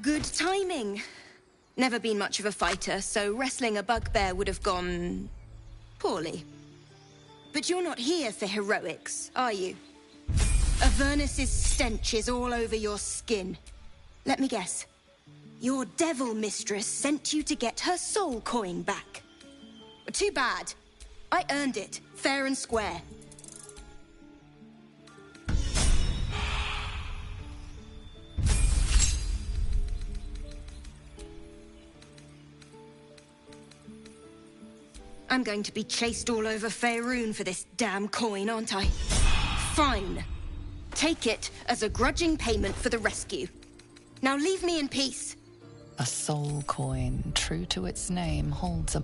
Good timing. Never been much of a fighter, so wrestling a bugbear would have gone poorly. But you're not here for heroics, are you? Avernus's stench is all over your skin. Let me guess. Your devil mistress sent you to get her soul coin back. Too bad. I earned it, fair and square. I'm going to be chased all over Faerun for this damn coin, aren't I? Fine. Take it as a grudging payment for the rescue. Now leave me in peace. A soul coin, true to its name, holds a...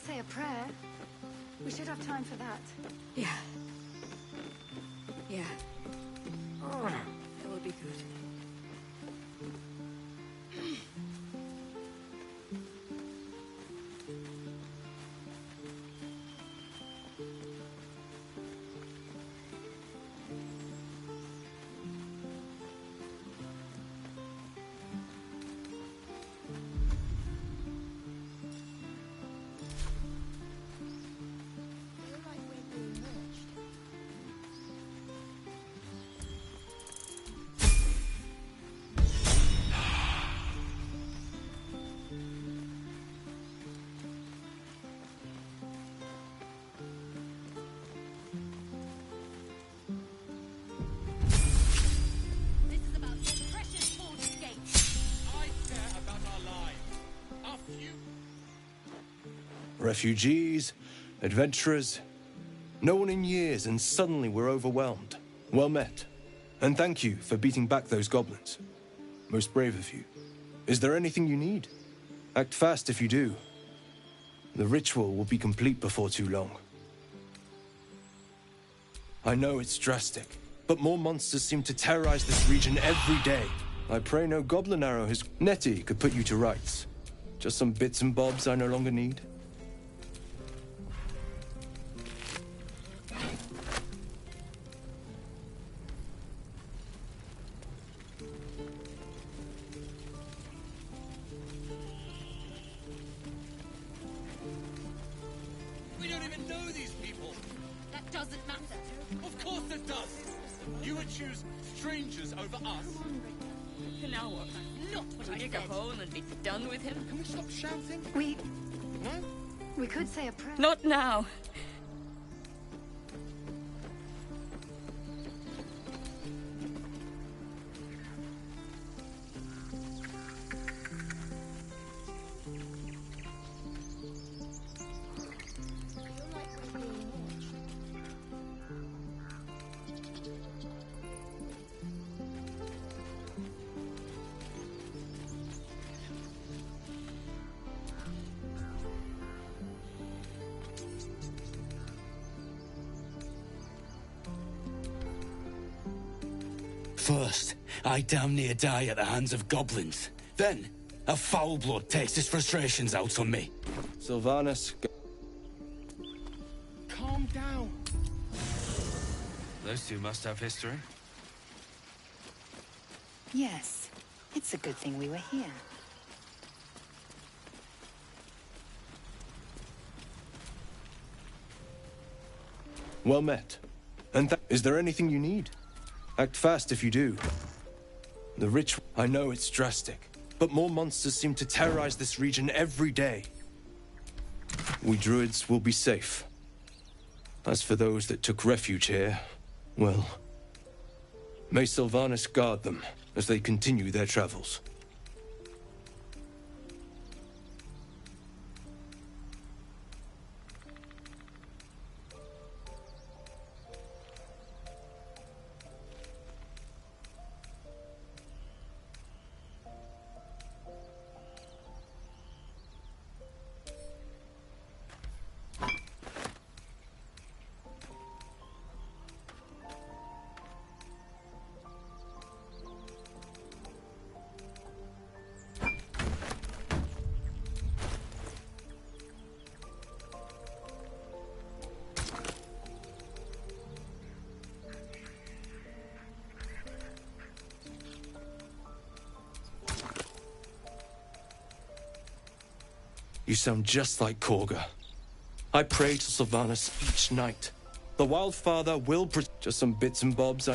Say a prayer. We should have time for that. Yeah. Yeah. Oh, that would be good. Refugees, adventurers, no one in years, and suddenly we're overwhelmed. Well met. And thank you for beating back those goblins. Most brave of you. Is there anything you need? Act fast if you do. The ritual will be complete before too long. I know it's drastic, but more monsters seem to terrorize this region every day. I pray no goblin arrow has... Nettie could put you to rights. Just some bits and bobs I no longer need. We don't even know these people. That doesn't matter. Of course it does. You would choose strangers over us. Now what? Not what I dig a hole and be done with him. Can we stop shouting? We could say a prayer. Not now. First, I damn near die at the hands of goblins. Then, a foul blood takes his frustrations out on me. Sylvanas... Calm down. Those two must have history. Yes. It's a good thing we were here. Well met. And is there anything you need? Act fast if you do. The rich... I know it's drastic, but more monsters seem to terrorize this region every day. We druids will be safe. As for those that took refuge here, well... may Sylvanas guard them as they continue their travels. You sound just like Korga. I pray to Sylvanas each night. The Wildfather will just some bits and bobs.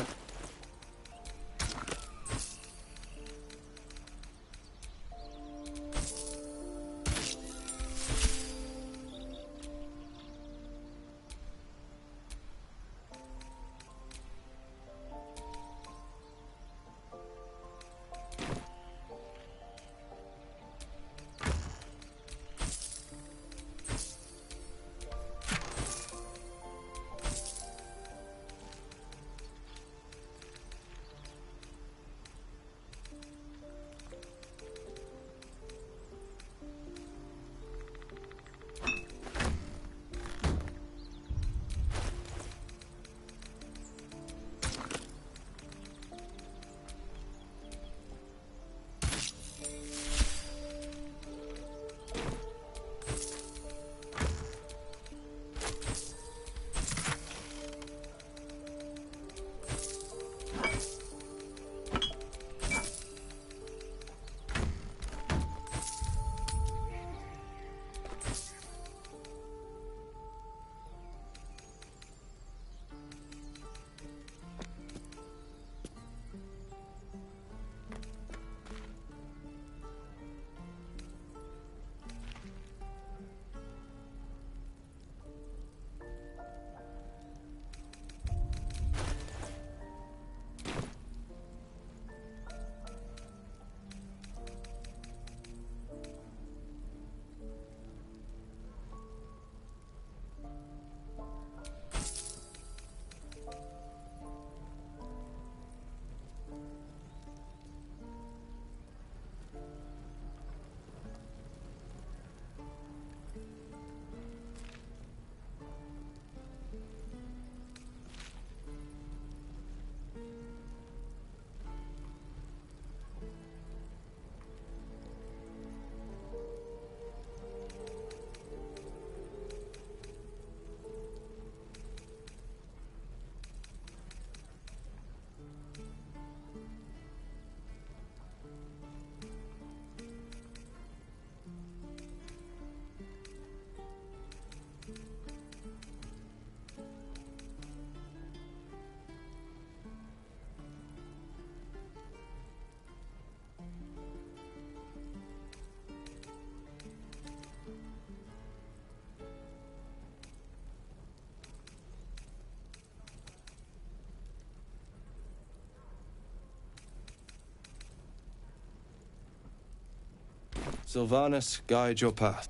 Sylvanus, guide your path.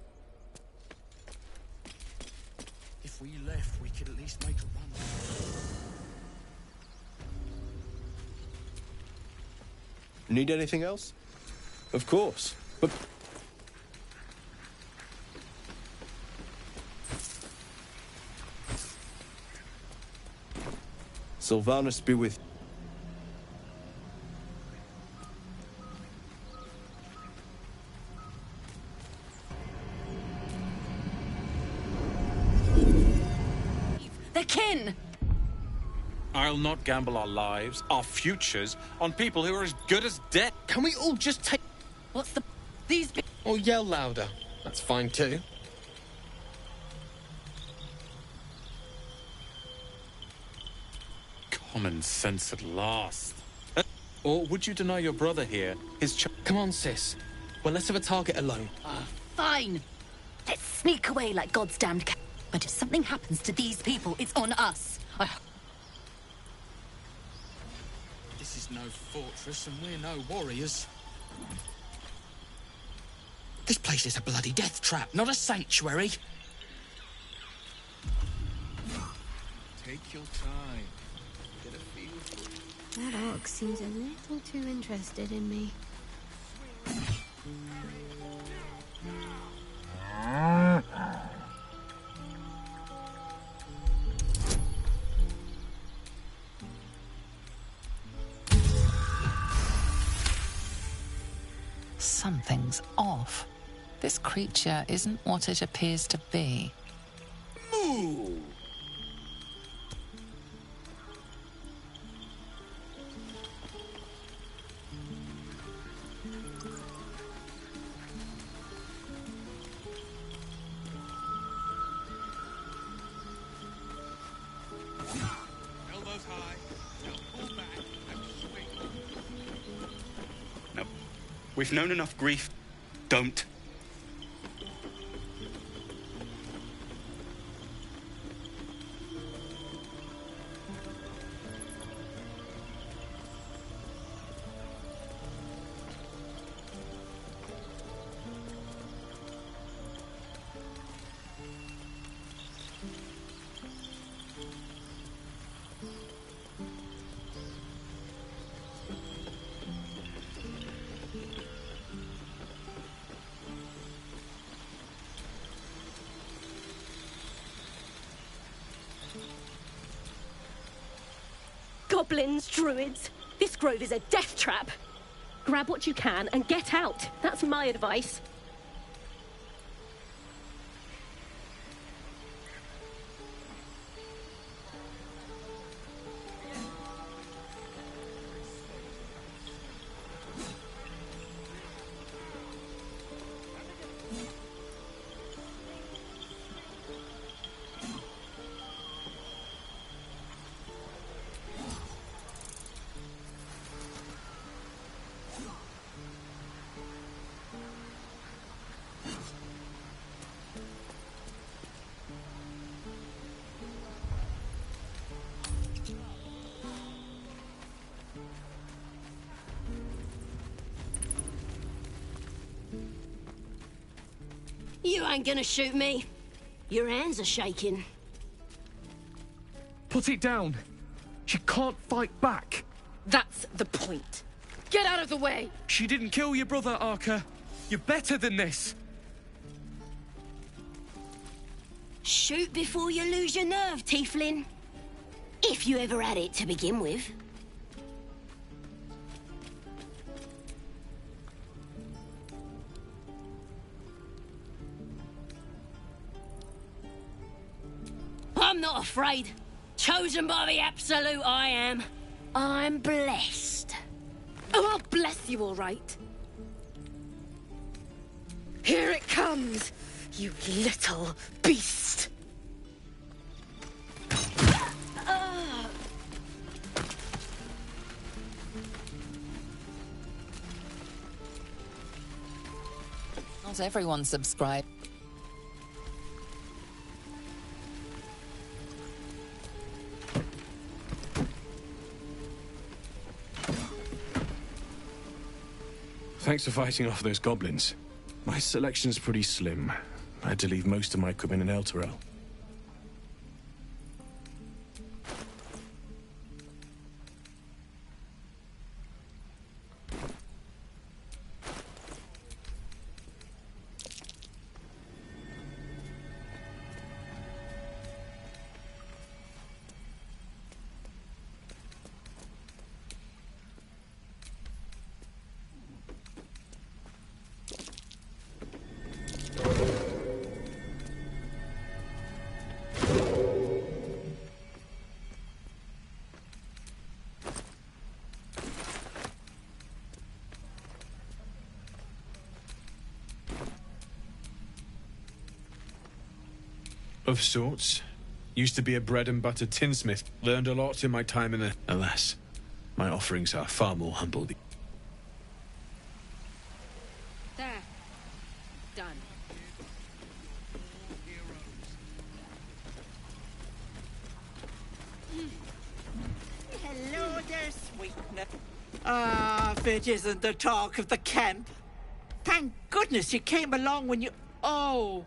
If we left, we could at least make a run. Need anything else? Of course, but... Sylvanus be with you. The kin! I'll not gamble our lives, our futures, on people who are as good as dead. Can we all just take... What's the... These... Or yell louder? That's fine too. Common sense at last. Or would you deny your brother here his Come on, sis. Well, let's have a target alone. Fine. Let's sneak away like God's damned cat. But if something happens to these people, it's on us. This is no fortress, and we're no warriors. This place is a bloody death trap, not a sanctuary. Take your time. Get a feel for it. That orc seems a little too interested in me. Something's off. This creature isn't what it appears to be. Moo! Elbows high. Now pull back and swing. No. We've known enough grief. Don't. Goblins, druids. This grove is a death trap. Grab what you can and get out. That's my advice. You ain't gonna shoot me. Your hands are shaking. Put it down. She can't fight back. That's the point. Get out of the way! She didn't kill your brother, Arca. You're better than this. Shoot before you lose your nerve, Tieflin. If you ever had it to begin with. I'm not afraid. Chosen by the Absolute, I am. I'm blessed. Oh, I'll bless you, all right. Here it comes, you little beast. Not everyone subscribed. Thanks for fighting off those goblins. My selection's pretty slim. I had to leave most of my equipment in Elturel. Of sorts. Used to be a bread and butter tinsmith. Learned a lot in my time in the... Alas, my offerings are far more humble. There. Done. Hello there, sweetness. Ah, if it isn't the talk of the camp. Thank goodness you came along when you... Oh,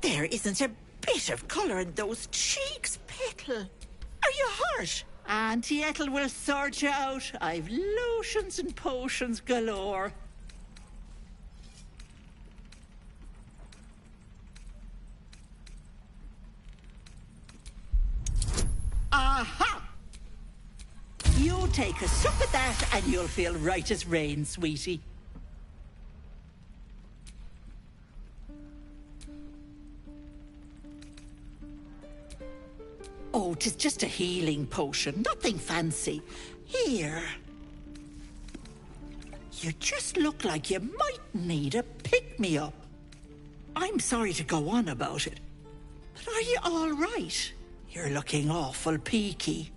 there isn't a bit of colour in those cheeks, Petal. Are you hurt? Auntie Ethel will sort you out. I've lotions and potions galore. Aha! You take a sup at that and you'll feel right as rain, sweetie. Oh, 'tis just a healing potion, nothing fancy. Here. You just look like you might need a pick-me-up. I'm sorry to go on about it, but are you all right? You're looking awful peaky.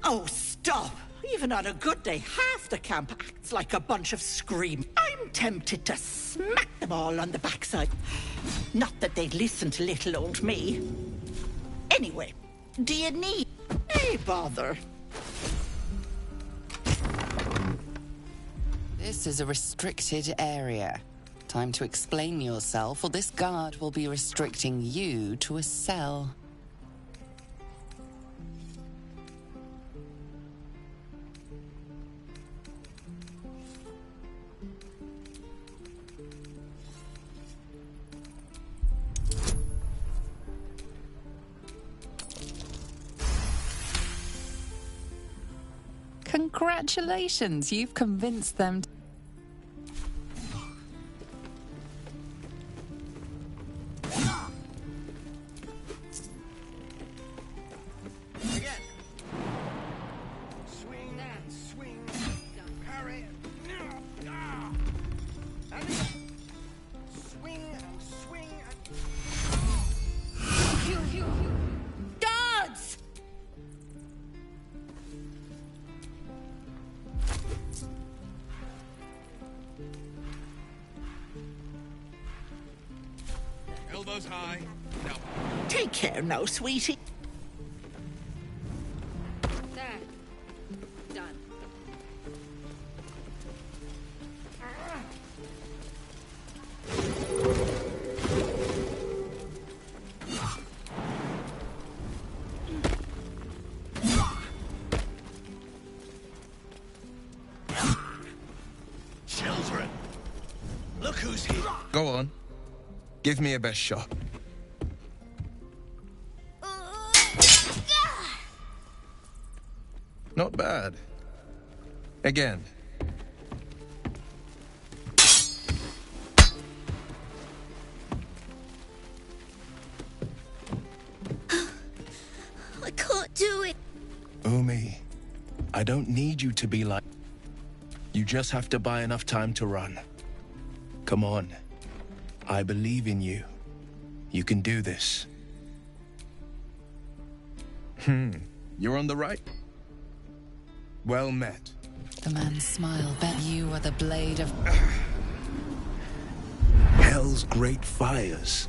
Oh, stop! Even on a good day, half the camp acts like a bunch of scream. I'm tempted to smack them all on the backside. Not that they'd listen to little old me. Anyway, do you need... Hey, bother. This is a restricted area. Time to explain yourself, or this guard will be restricting you to a cell. Congratulations, you've convinced them. Again. Swing and swing. Parry. And again. Swing and swing and... Guards! Elbows high. Now. Take care now, sweetie. There. Done. Children. Look who's here. Go on. Give me a best shot. Not bad. Again. I can't do it. Umi, I don't need you to be like... You just have to buy enough time to run. Come on. I believe in you. You can do this. You're on the right. Well met. The man's smile bet you are the blade of... Hell's great fires.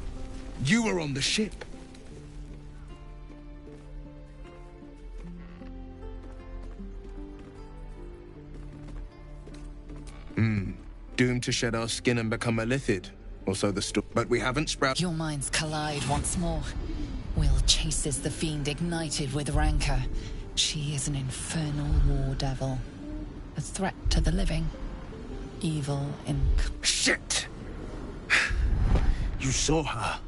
You were on the ship. Doomed to shed our skin and become a lithid. Or so the story. But we haven't sprouted. Your minds collide once more. Will chases the fiend ignited with rancor. She is an infernal war devil. A threat to the living. Evil in... Shit! You saw her.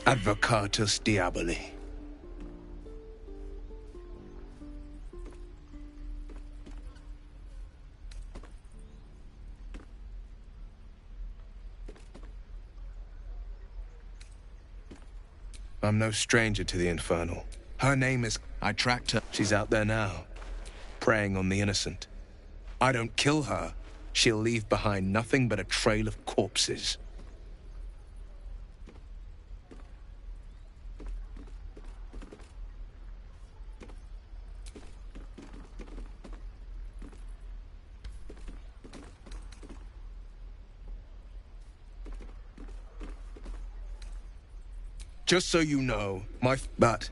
Advocatus Diaboli. I'm no stranger to the Infernal. Her name is... I tracked her. She's out there now, preying on the innocent. I don't kill her, she'll leave behind nothing but a trail of corpses. Just so you know, but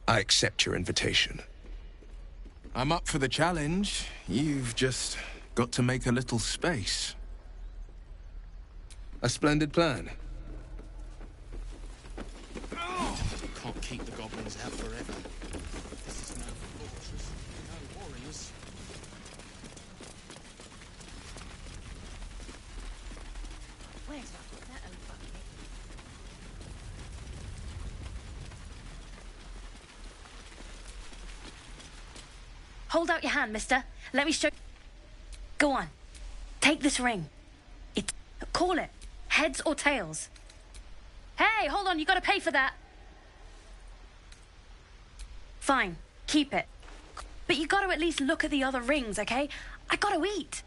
I accept your invitation. I'm up for the challenge. You've just got to make a little space. A splendid plan. Can't keep the goblins out forever. This is no fortress, no warriors. Where's that old bucket? Hold out your hand, mister. Let me show... Go on. Take this ring. Call it. Heads or tails. Hey, hold on. You gotta pay for that. Fine. Keep it. But you gotta at least look at the other rings, okay? I gotta eat.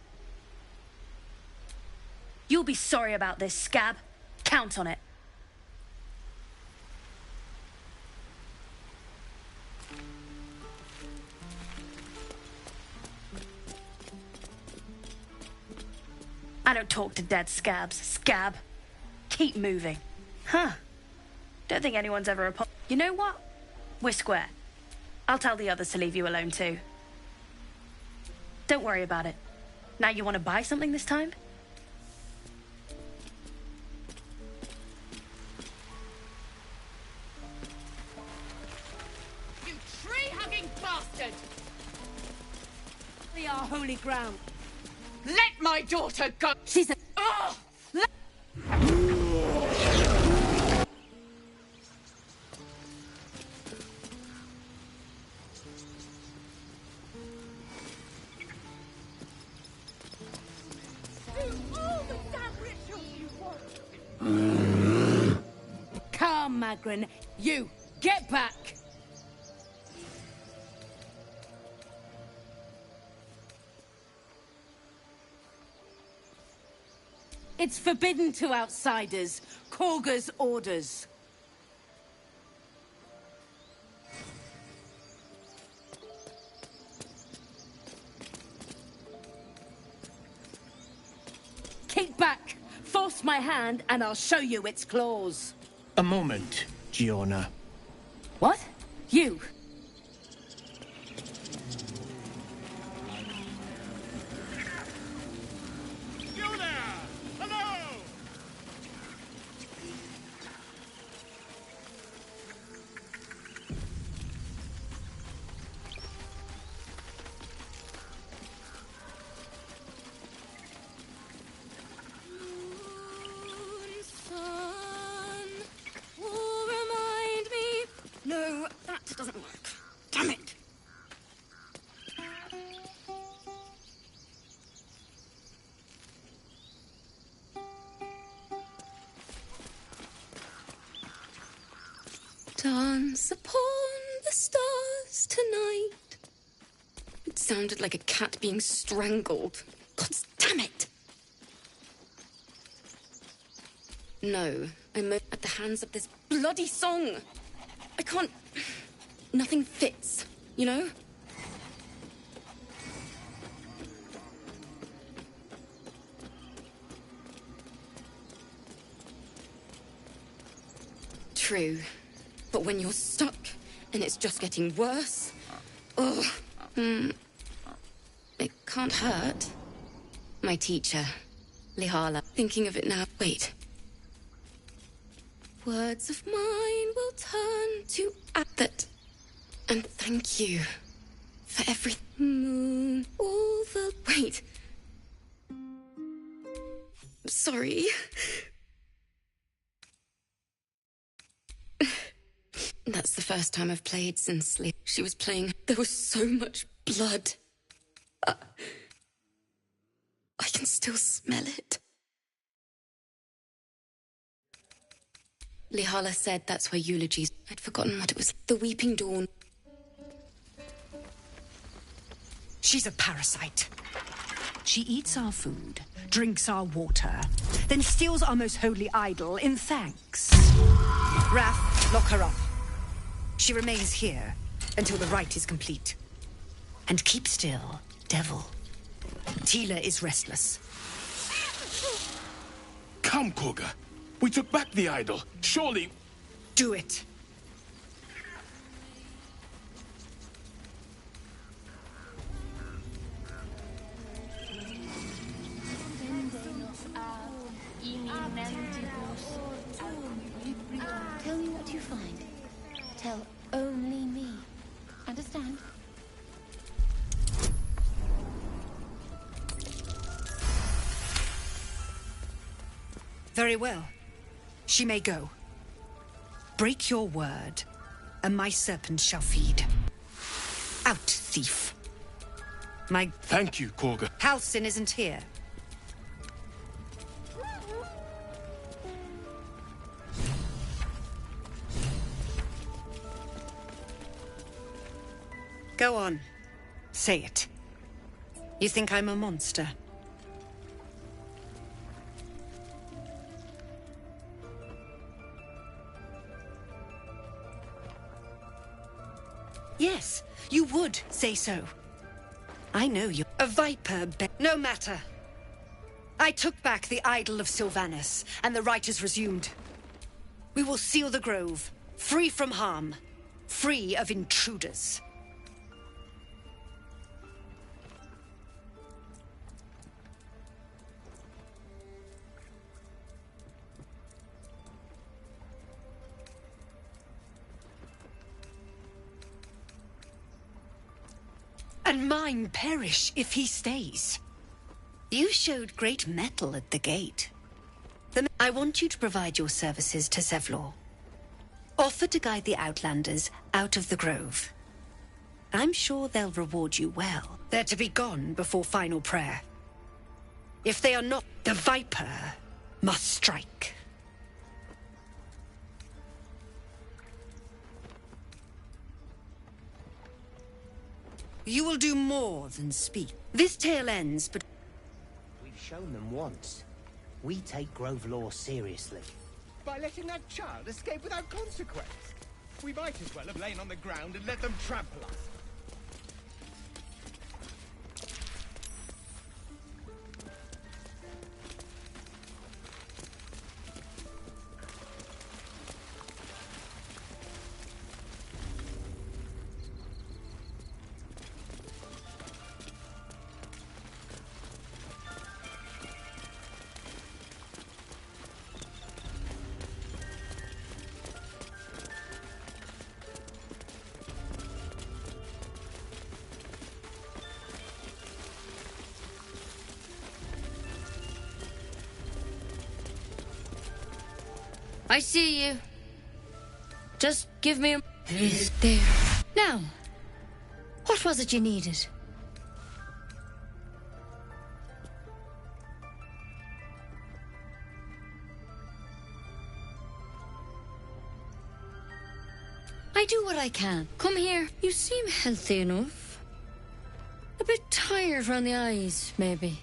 You'll be sorry about this, scab. Count on it. I don't talk to dead scabs. Scab. Keep moving. Huh. Don't think anyone's ever... You know what? We're square. I'll tell the others to leave you alone too. Don't worry about it. Now you want to buy something this time? You tree-hugging bastard! We are holy ground. Let my daughter go! She's a... Oh! Come, Magrin. You, get back! It's forbidden to outsiders. Korga's orders. Kick back. Force my hand and I'll show you its claws. A moment, Giona. What? You? No, that doesn't work. Damn it! Dance upon the stars tonight. It sounded like a cat being strangled. God damn it! No, I'm at the hands of this bloody song. I can't... Nothing fits, you know? True. But when you're stuck, and it's just getting worse... Oh... It can't hurt. My teacher, Lihala. Thinking of it now. Wait. Words of mine will turn to that. And thank you for every moon, all the... Wait. Sorry. That's the first time I've played since she was playing. There was so much blood. I can still smell it. Lihala said that's where eulogies... I'd forgotten what it was. The Weeping Dawn. She's a parasite. She eats our food, drinks our water, then steals our most holy idol in thanks. Wrath, lock her up. She remains here until the rite is complete. And keep still, devil. Tila is restless. Come, Koga. We took back the idol. Surely... Do it. Tell me what you find. Tell only me. Understand? Very well. She may go. Break your word, and my serpent shall feed. Out, thief. Thank you, Koga. Halcyon isn't here. Go on. Say it. You think I'm a monster? Yes, you would say so. I know you. A viper, no matter. I took back the idol of Sylvanus, and the rite is resumed. We will seal the grove, free from harm, free of intruders. And mine perish if he stays. You showed great mettle at the gate. I want you to provide your services to Zevlor. Offer to guide the Outlanders out of the grove. I'm sure they'll reward you well. They're to be gone before final prayer. If they are not, the Viper must strike. You will do more than speak. This tale ends, but... We've shown them once. We take Grove law seriously. By letting that child escape without consequence. We might as well have lain on the ground and let them trample us. I see you. Just give me a... There. Now, what was it you needed? I do what I can. Come here. You seem healthy enough. A bit tired round the eyes, maybe.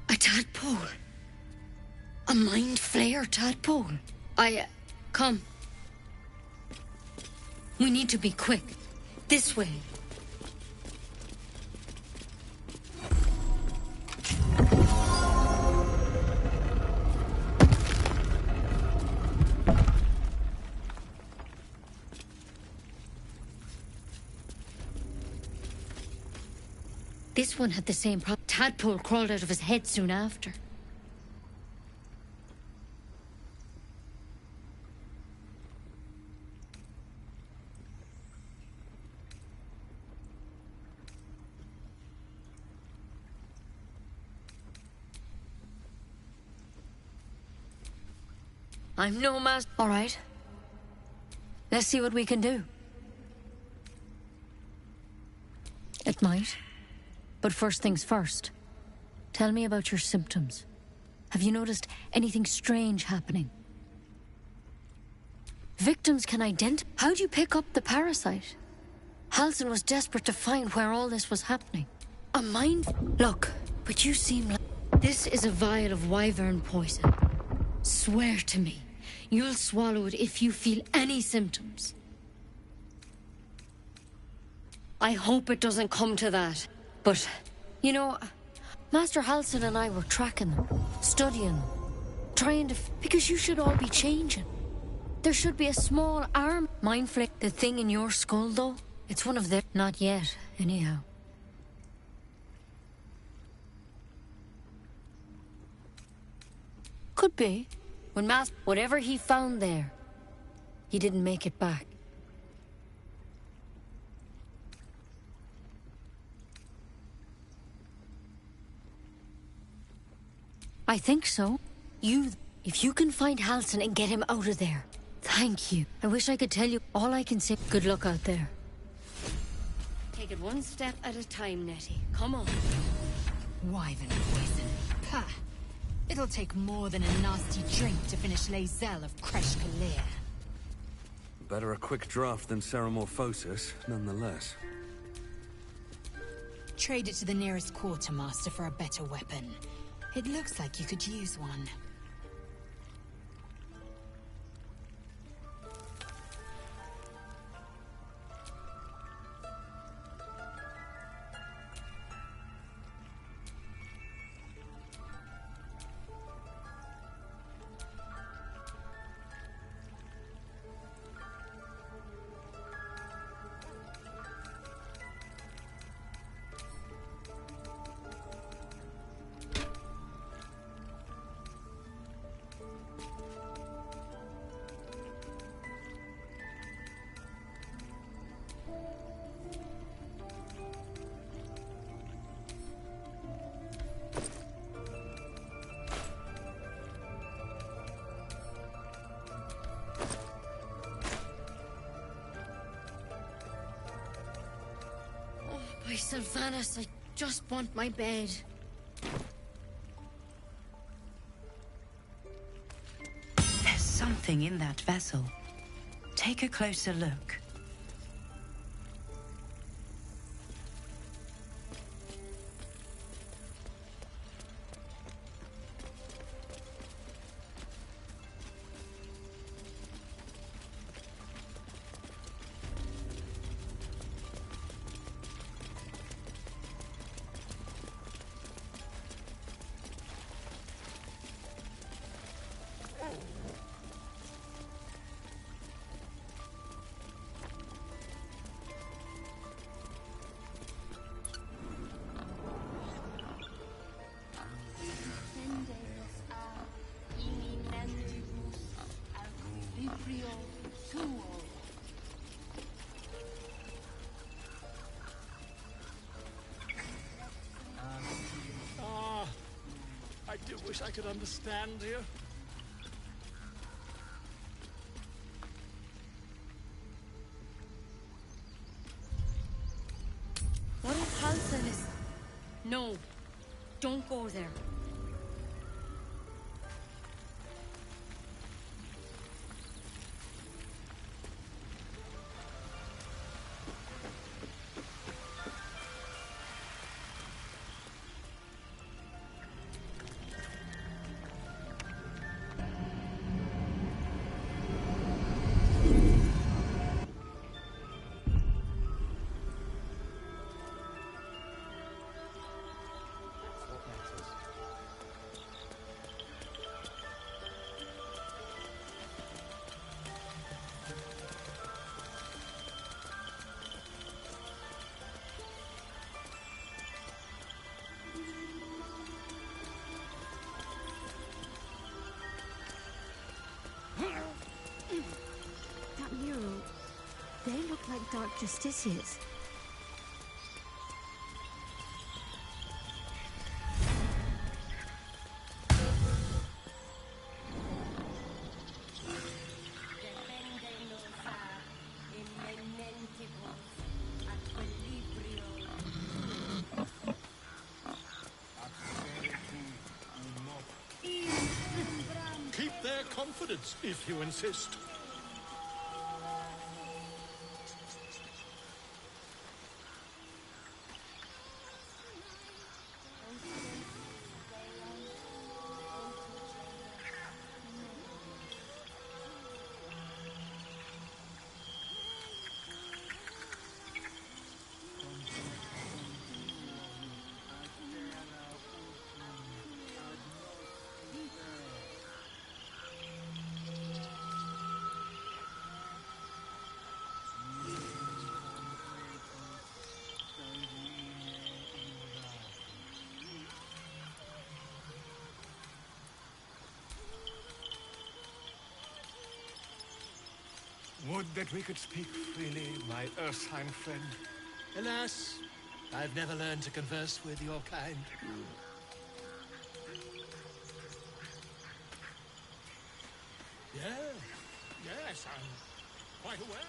A tadpole. A mind flayer tadpole. Come. We need to be quick. This way. This one had the same problem. Tadpole crawled out of his head soon after. I'm no master. All right. Let's see what we can do. It might. But first things first. Tell me about your symptoms. Have you noticed anything strange happening? Victims can identify. How'd you pick up the parasite? Halsin was desperate to find where all this was happening. A mind... Look, but you seem like... This is a vial of wyvern poison. Swear to me, you'll swallow it if you feel any symptoms. I hope it doesn't come to that. But, you know, Master Halsin and I were tracking them, studying them, trying to... Because you should all be changing. There should be a small arm... Mind flick, the thing in your skull, though? It's one of their... Not yet, anyhow. Could be. When whatever he found there, he didn't make it back. I think so. If you can find Halsin and get him out of there. Thank you. I wish I could tell you. All I can say, good luck out there. Take it one step at a time, Nettie. Come on. Wyvern poison. Pah. It'll take more than a nasty drink to finish Lae'zel of Kresh Kalir. Better a quick draft than Ceramorphosis, nonetheless. Trade it to the nearest quartermaster for a better weapon. It looks like you could use one. By Sylvanas, I just want my bed. There's something in that vessel. Take a closer look. I do wish I could understand you. What if Halsin is... No, don't go there. Justiciars. Keep their confidence, if you insist. Would that we could speak freely, my Ursine friend. Alas, I've never learned to converse with your kind. Yes, I'm quite aware.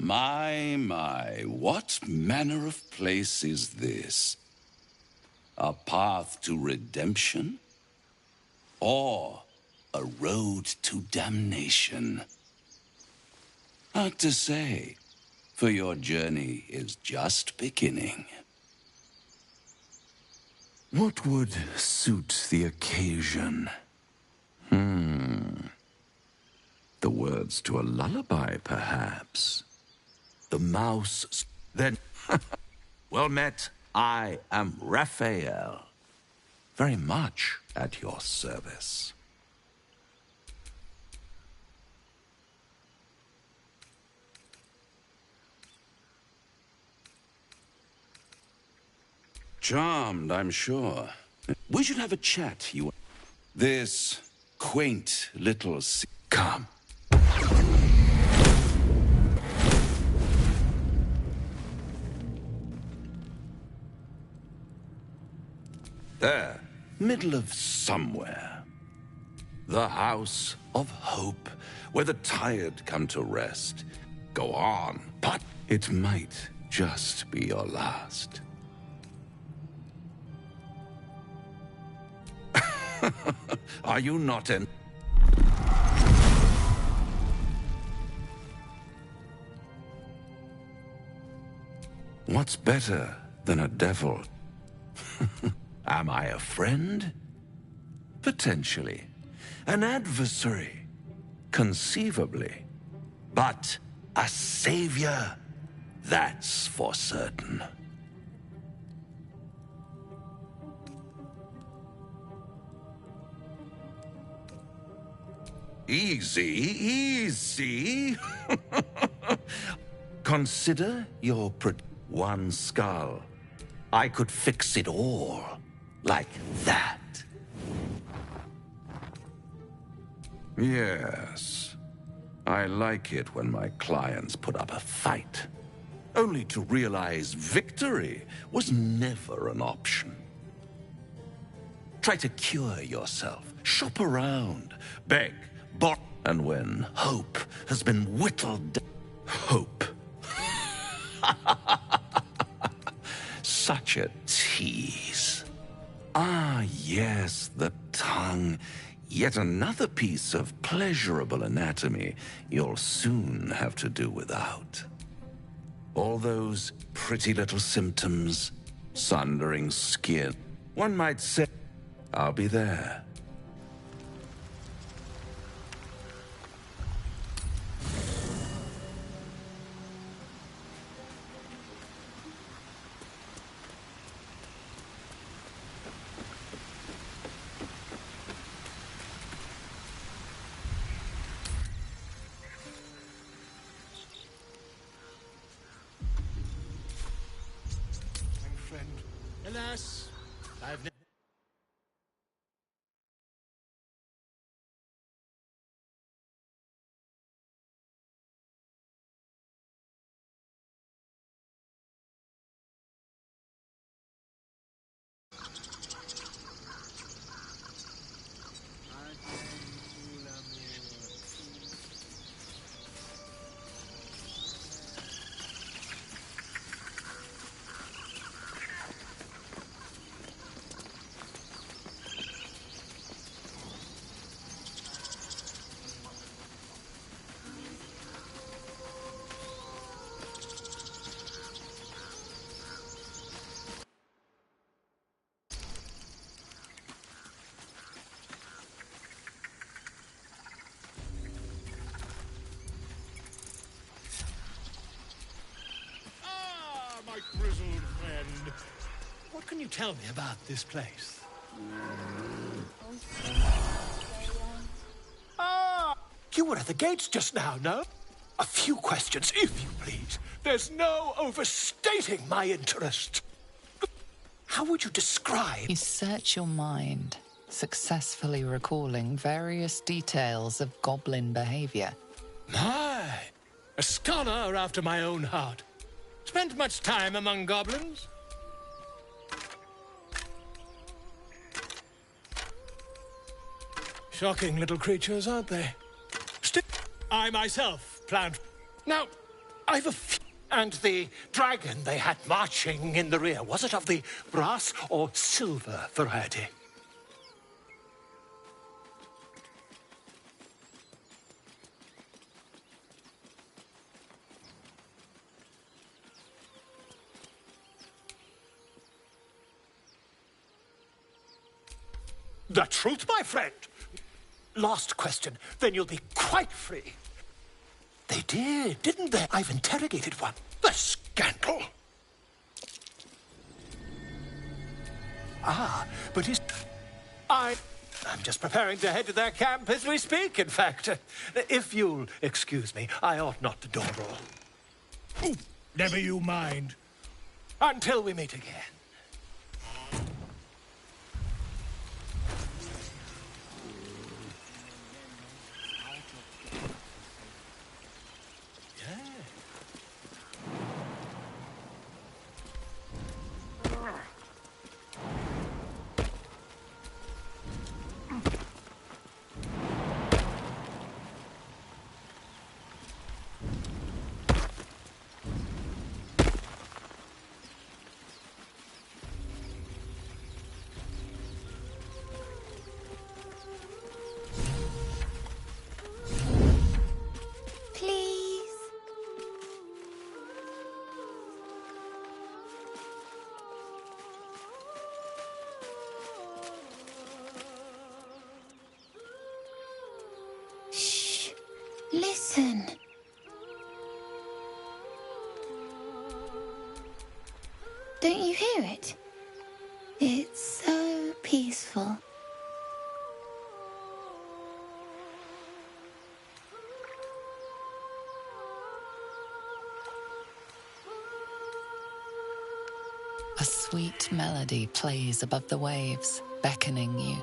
My, what manner of place is this? A path to redemption? Or a road to damnation? Hard to say, for your journey is just beginning. What would suit the occasion? The words to a lullaby, perhaps. The mouse... Then... Well met. I am Raphael. Very much at your service. Charmed, I'm sure. We should have a chat, you... This quaint little... Come. There, middle of somewhere. The House of Hope, where the tired come to rest. Go on, but it might just be your last. Are you not in... What's better than a devil? Am I a friend? Potentially. An adversary? Conceivably. But a savior? That's for certain. Easy, easy. Consider your one skull. I could fix it all. Like that. Yes. I like it when my clients put up a fight. Only to realize victory was never an option. Try to cure yourself. Shop around. Beg. Borrow. And when hope has been whittled down... Hope. Such a tease. Ah, yes, the tongue. Yet another piece of pleasurable anatomy you'll soon have to do without. All those pretty little symptoms, sundering skin. One might say, I'll be there. Alas, I've never... grizzled friend. What can you tell me about this place? Ah! You were at the gates just now, no? A few questions, if you please. There's no overstating my interest. How would you describe... You search your mind, successfully recalling various details of goblin behavior. My! A scholar after my own heart. Spent much time among goblins? Shocking little creatures, aren't they? Still, I myself planned... Now, I've a few... And the dragon they had marching in the rear, was it of the brass or silver variety? The truth, my friend. Last question, then you'll be quite free. They did, didn't they? I've interrogated one. The scandal! Ah, but I'm just preparing to head to their camp as we speak, in fact. If you'll excuse me, I ought not to dawdle. Oh, never you mind. Until we meet again. Listen. Don't you hear it? It's so peaceful. A sweet melody plays above the waves, beckoning you,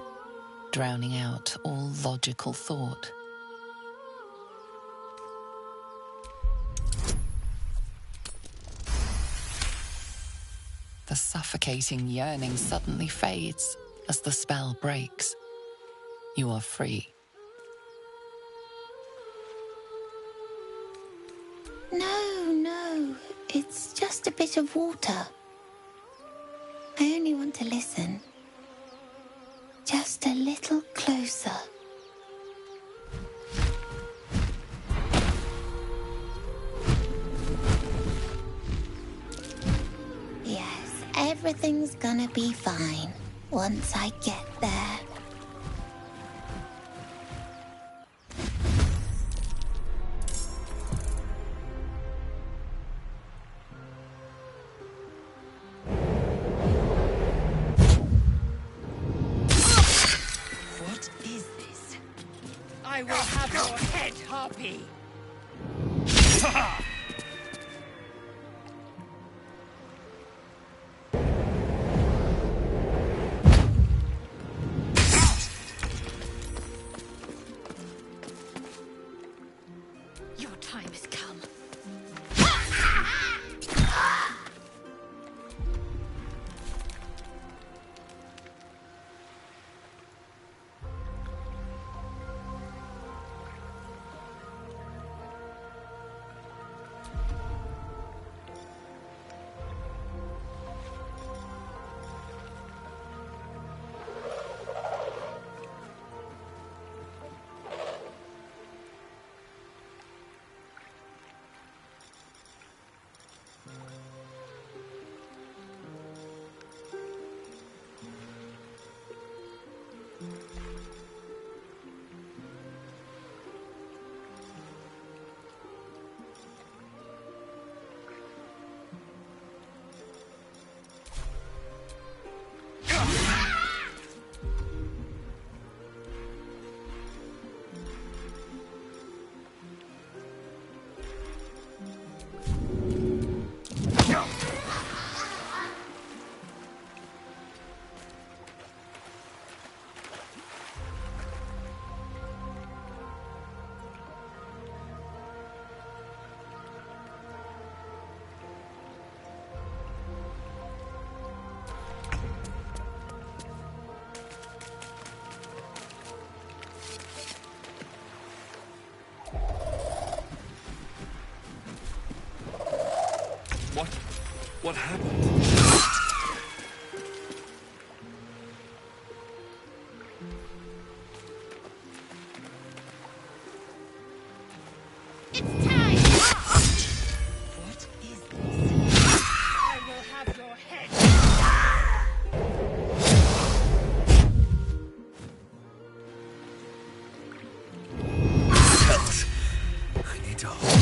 drowning out all logical thought. The suffocating yearning suddenly fades as the spell breaks. You are free. No, it's just a bit of water. I only want to listen. Just a little closer. Yes, everything's gonna be fine once I get there. What is this? I will have your head, Harpy! Your time has come. What happened? It's time! What is this? I will have your head. I need to hold.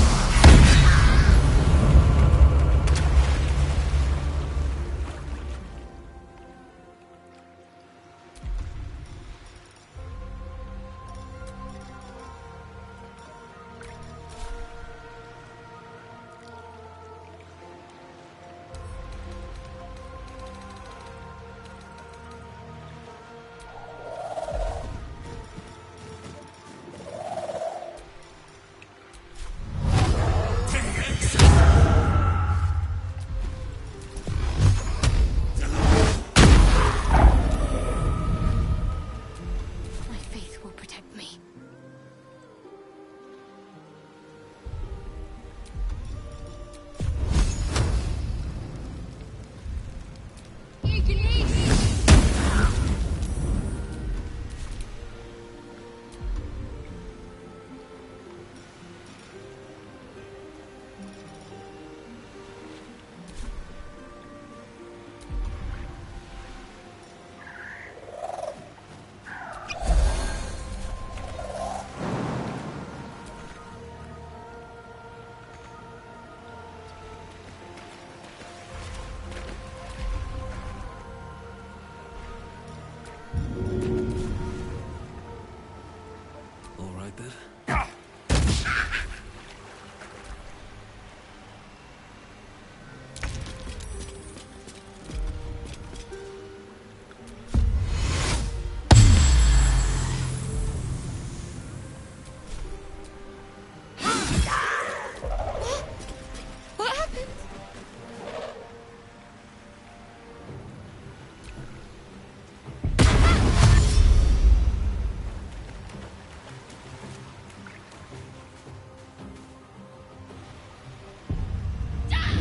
My faith will protect me. All right then. What happened? What now?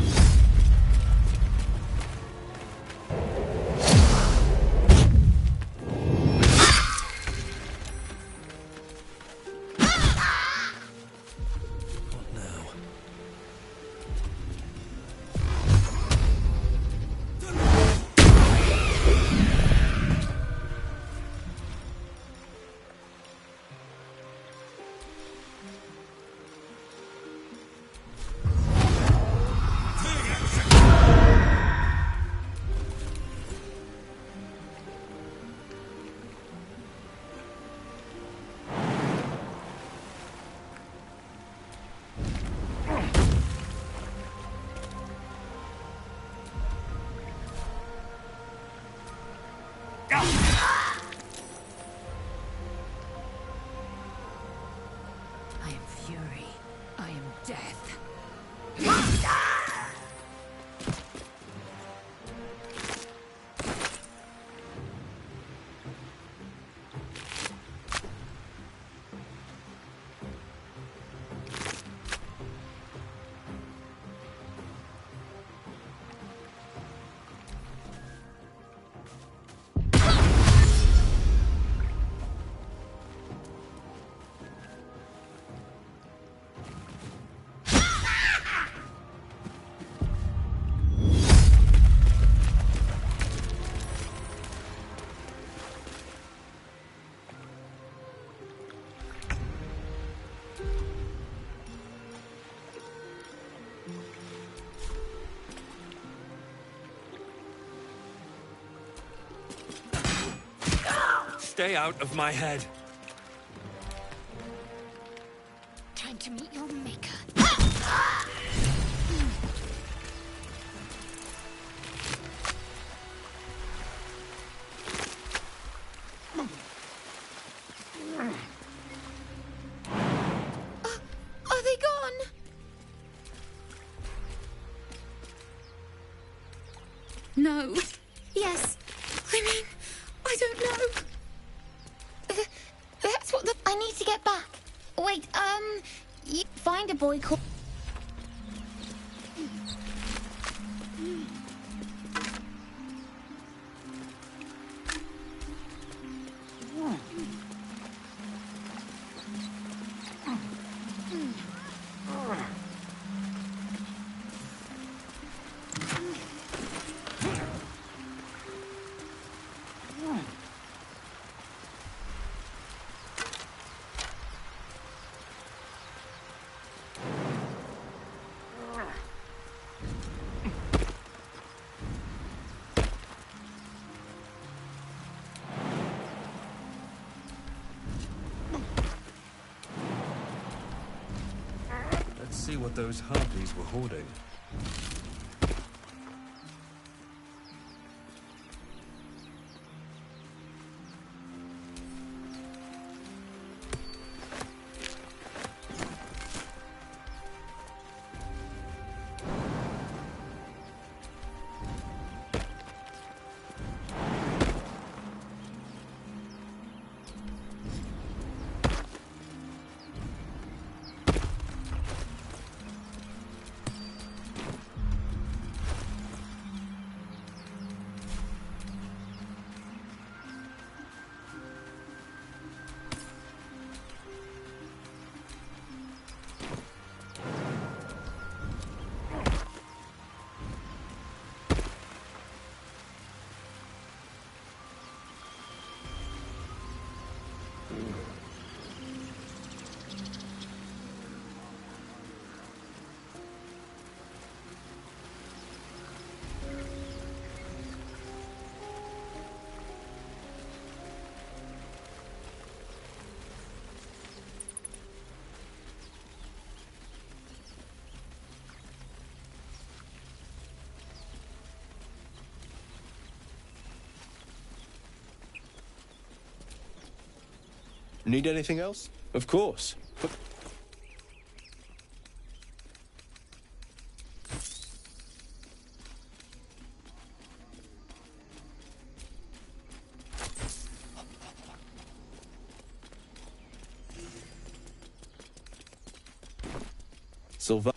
I am fury. I am death. Stay out of my head. Time to meet your maker. Are they gone? No. Yes. I mean, I don't know. That's what the... I need to get back. Wait, you find a boy called... what those harpies were hoarding. Need anything else? Of course. But Silva.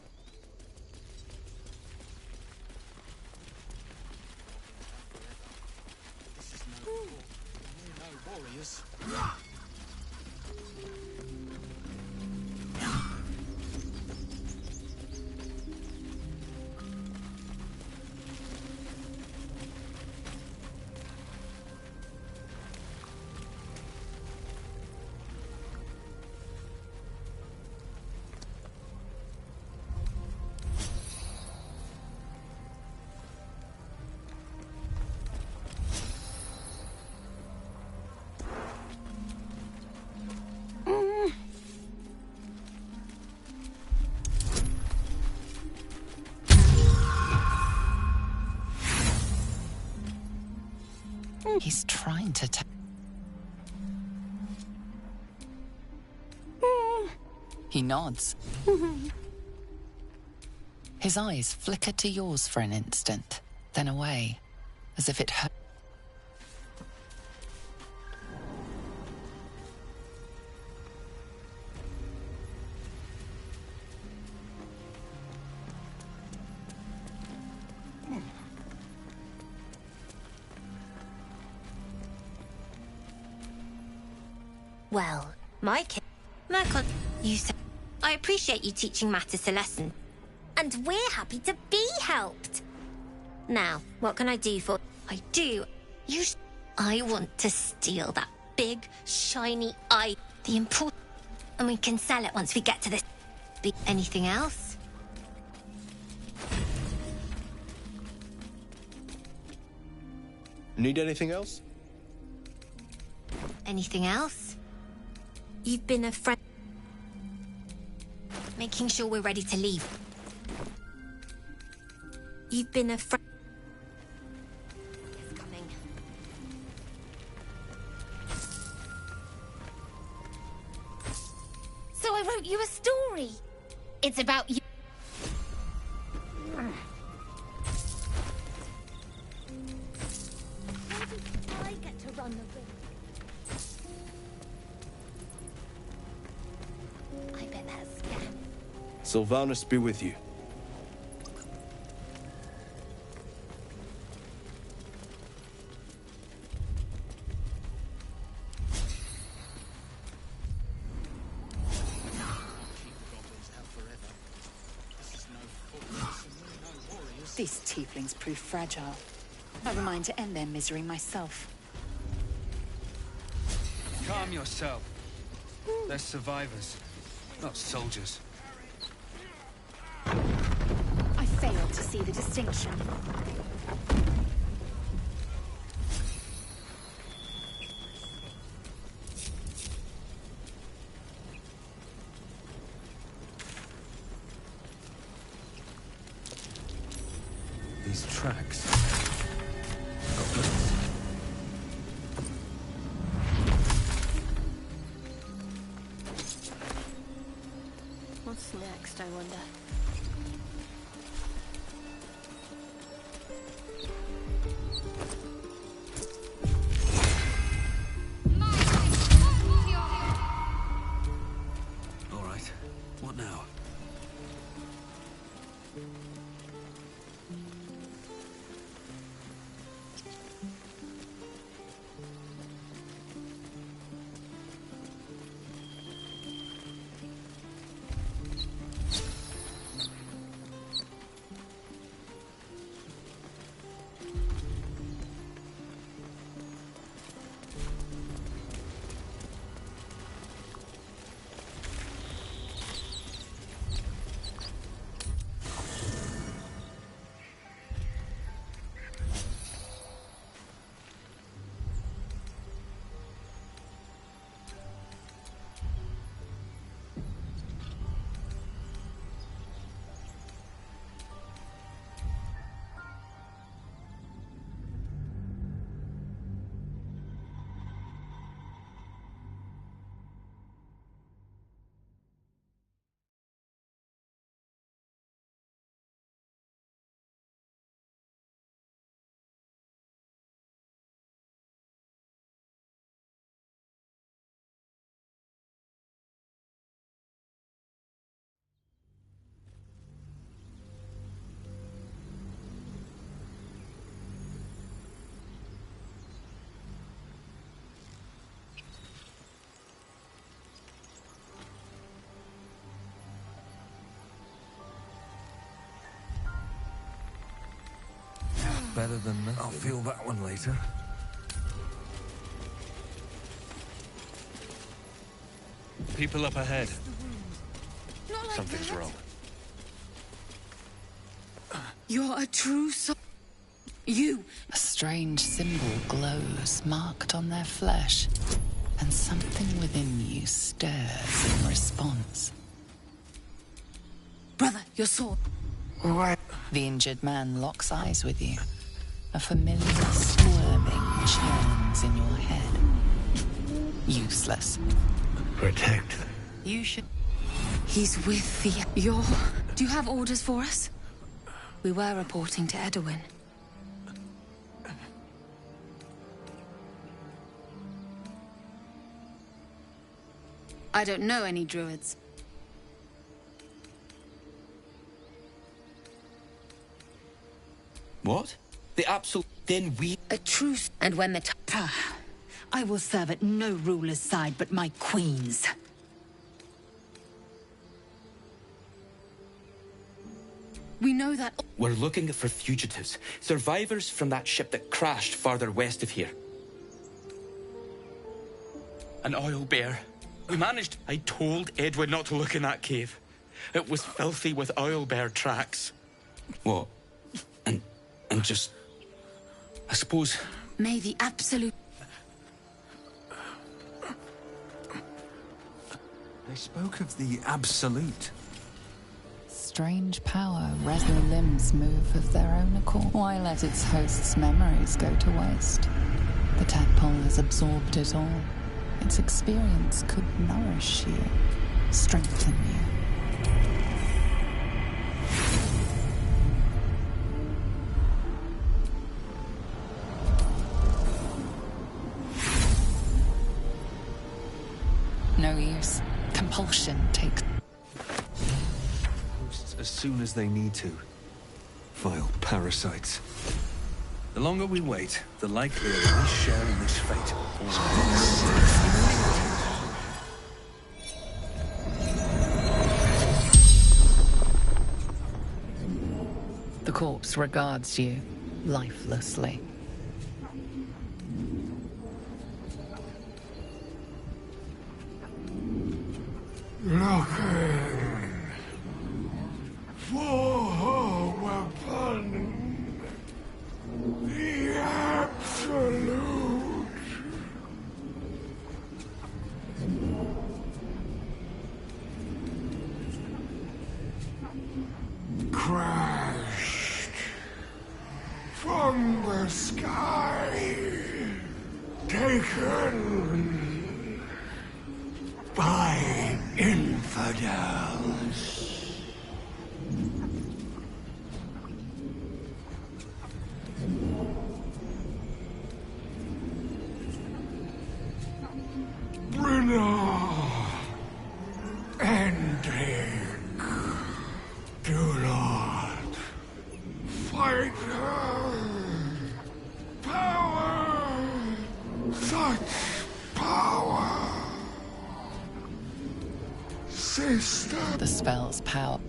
Warriors. He's trying to He nods. His eyes flicker to yours for an instant, then away, as if it hurt. Well, my kid... Mercon, you said... I appreciate you teaching Mattis a lesson. And we're happy to be helped. Now, what can I do for... I do. I want to steal that big, shiny eye. The important... And we can sell it once we get to this... Anything else? Need anything else? Anything else? You've been a friend. Making sure we're ready to leave. You've been a friend. It's coming. So I wrote you a story. It's about you. I get to run the ring. I bet that's scam. Sylvanus be with you. These tieflings prove fragile. I have a mind to end their misery myself. Calm yourself. They're survivors, not soldiers. I failed to see the distinction. These tracks. Goblins. What's next, I wonder? All right. What now? Better than nothing. I'll feel that one later. People up ahead. Not like Something's that. wrong. You're a true soul. You. A strange symbol glows, marked on their flesh, and something within you stirs in response. Brother, your sword. What? The injured man locks eyes with you. A familiar squirming churns in your head. Useless. Protect them. You should... He's with the... You're... Do you have orders for us? We were reporting to Edwin. I don't know any druids. What? The absolute... Then we... A truce, and when the I will serve at no ruler's side but my queen's. We know that... We're looking for fugitives. Survivors from that ship that crashed farther west of here. An oil bear. We managed... I told Edward not to look in that cave. It was filthy with oil bear tracks. What? And just... I suppose... May the absolute... They spoke of the Absolute. Strange power, regular limbs move of their own accord. Why let its host's memories go to waste? The tadpole has absorbed it all. Its experience could nourish you, strengthen you. No use. Compulsion takes... Hosts as soon as they need to. Vile parasites. The longer we wait, the likelier we share in this fate. The corpse regards you, lifelessly. Looking for weapon, the absolute. Crashed from the sky, taken by infidels. Brynna and Drake, do not fight her. Power, such power. Sister. The spell's power.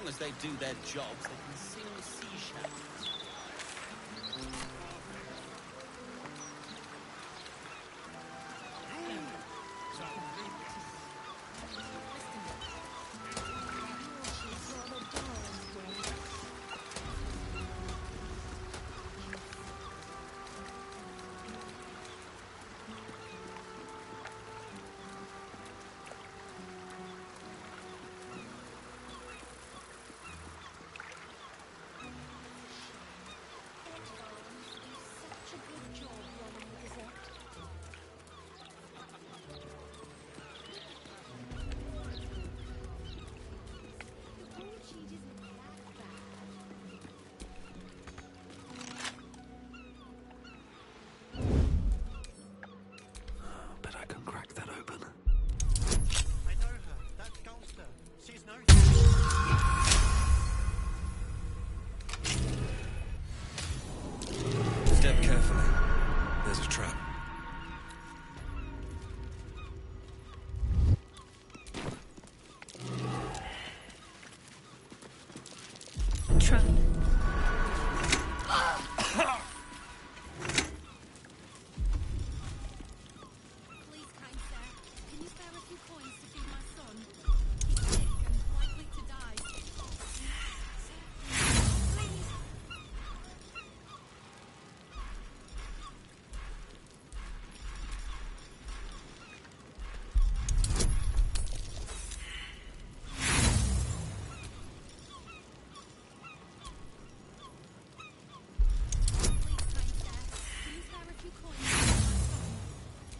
long as they do their jobs, they can sing seashells. Bet I can crack that open. I know her. That's Gulster. She's no... Step carefully. There's a trap. Trap. Please, kind sir, can you spare a few coins to feed my son?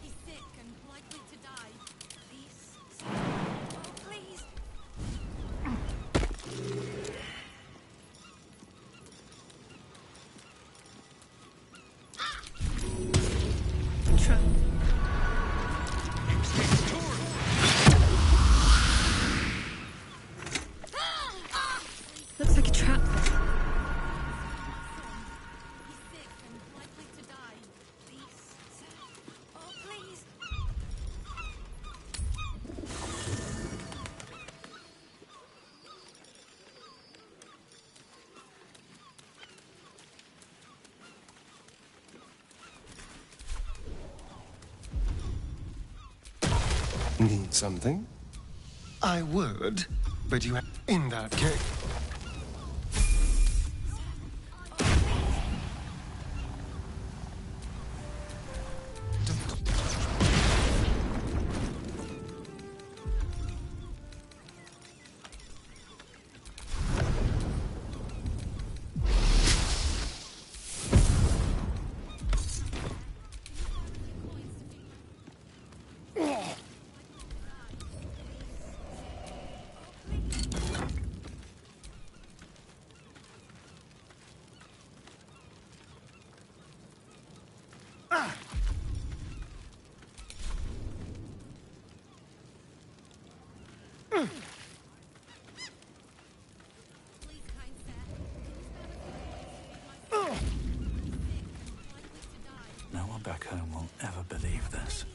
He's sick and likely to die. Please. Looks like a trap. Need something? I would, but you have in that case. No one back home will ever believe this.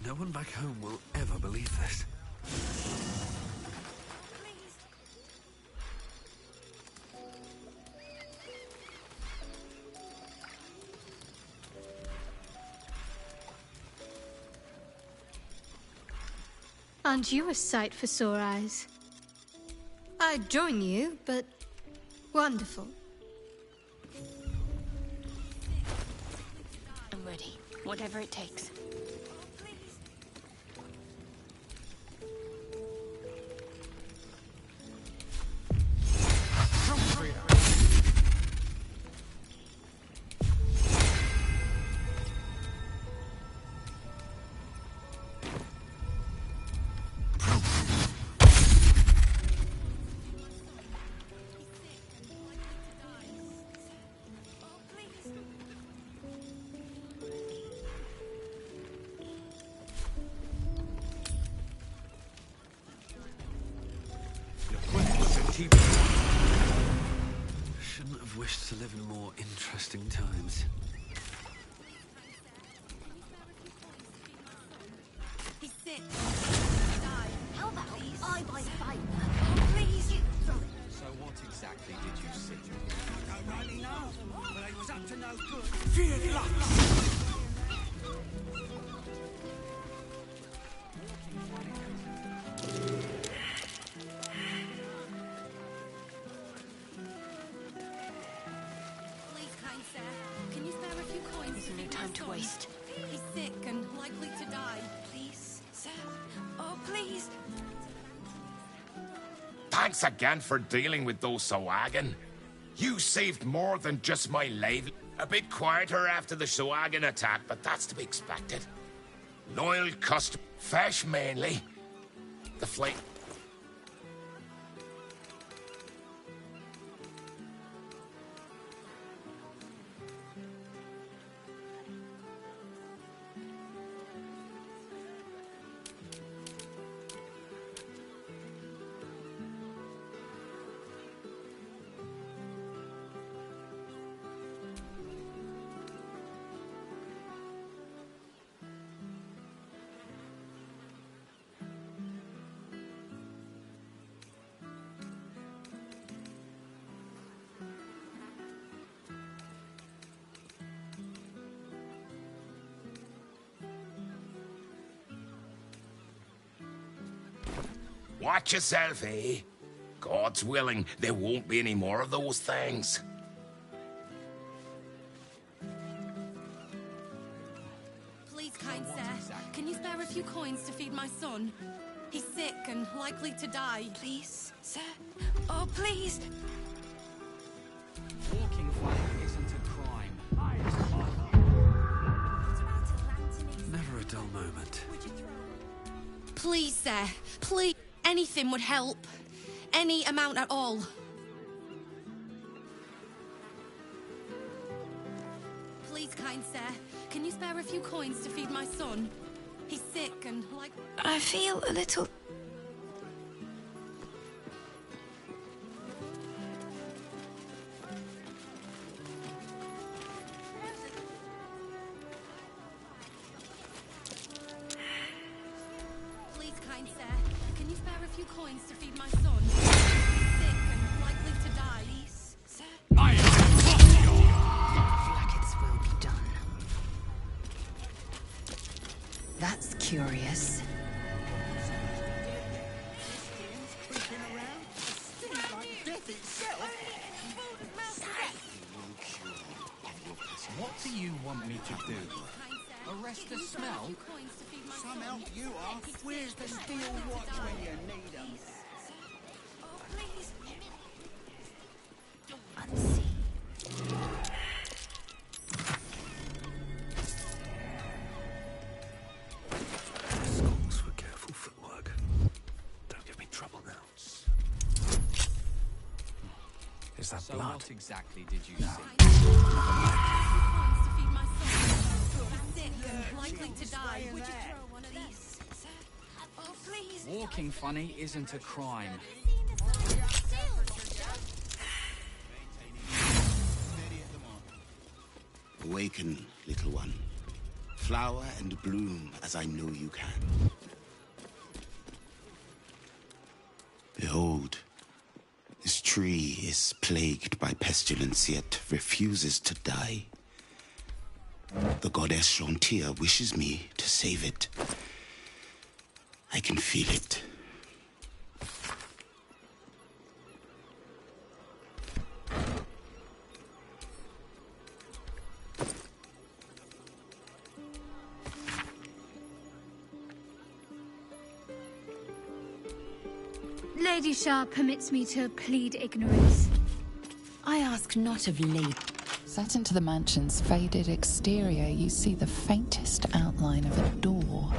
No one back home will ever believe this. Aren't you a sight for sore eyes? I'd join you, but wonderful. I'm ready. Whatever it takes. Shouldn't have wished to live in more interesting times. He's sick. How about I buy the fight? Oh, please. So what exactly did you see? I don't really know, but he was up to no good. Feared luck. To waste. He's sick and likely to die. Please, sir. Oh, please. Thanks again for dealing with those Sahuagin. You saved more than just my life. A bit quieter after the Sahuagin attack, but that's to be expected. Loyal customer. Fish mainly. The flight. Watch yourself, eh? God's willing, there won't be any more of those things. Please, kind sir, can you spare a few coins to feed my son? He's sick and likely to die. Please, sir. Oh, please. Walking fire isn't a crime. Never a dull moment. Please, sir. Please. Anything would help. Any amount at all. Please, kind sir, can you spare a few coins to feed my son? He's sick and like... I feel a little... coins to feed my son. He's sick and likely to die. Please, sir. Blackets will be done. That's curious. What do you want me to do? Arrest the smell? Some help you are. Where's the steel watch when you need them? Oh, please. Unseen. Skulls for careful footwork. Don't give me trouble now. Is that blood? What exactly did you see? Likely to die. Would you throw one of these, sir? Oh, please. Walking funny isn't a crime. Awaken, little one. Flower and bloom as I know you can. Behold, this tree is plagued by pestilence, yet refuses to die. The goddess Shantia wishes me to save it. I can feel it. Lady Shah permits me to plead ignorance. I ask not of lady. Set into the mansion's faded exterior, you see the faintest outline of a door.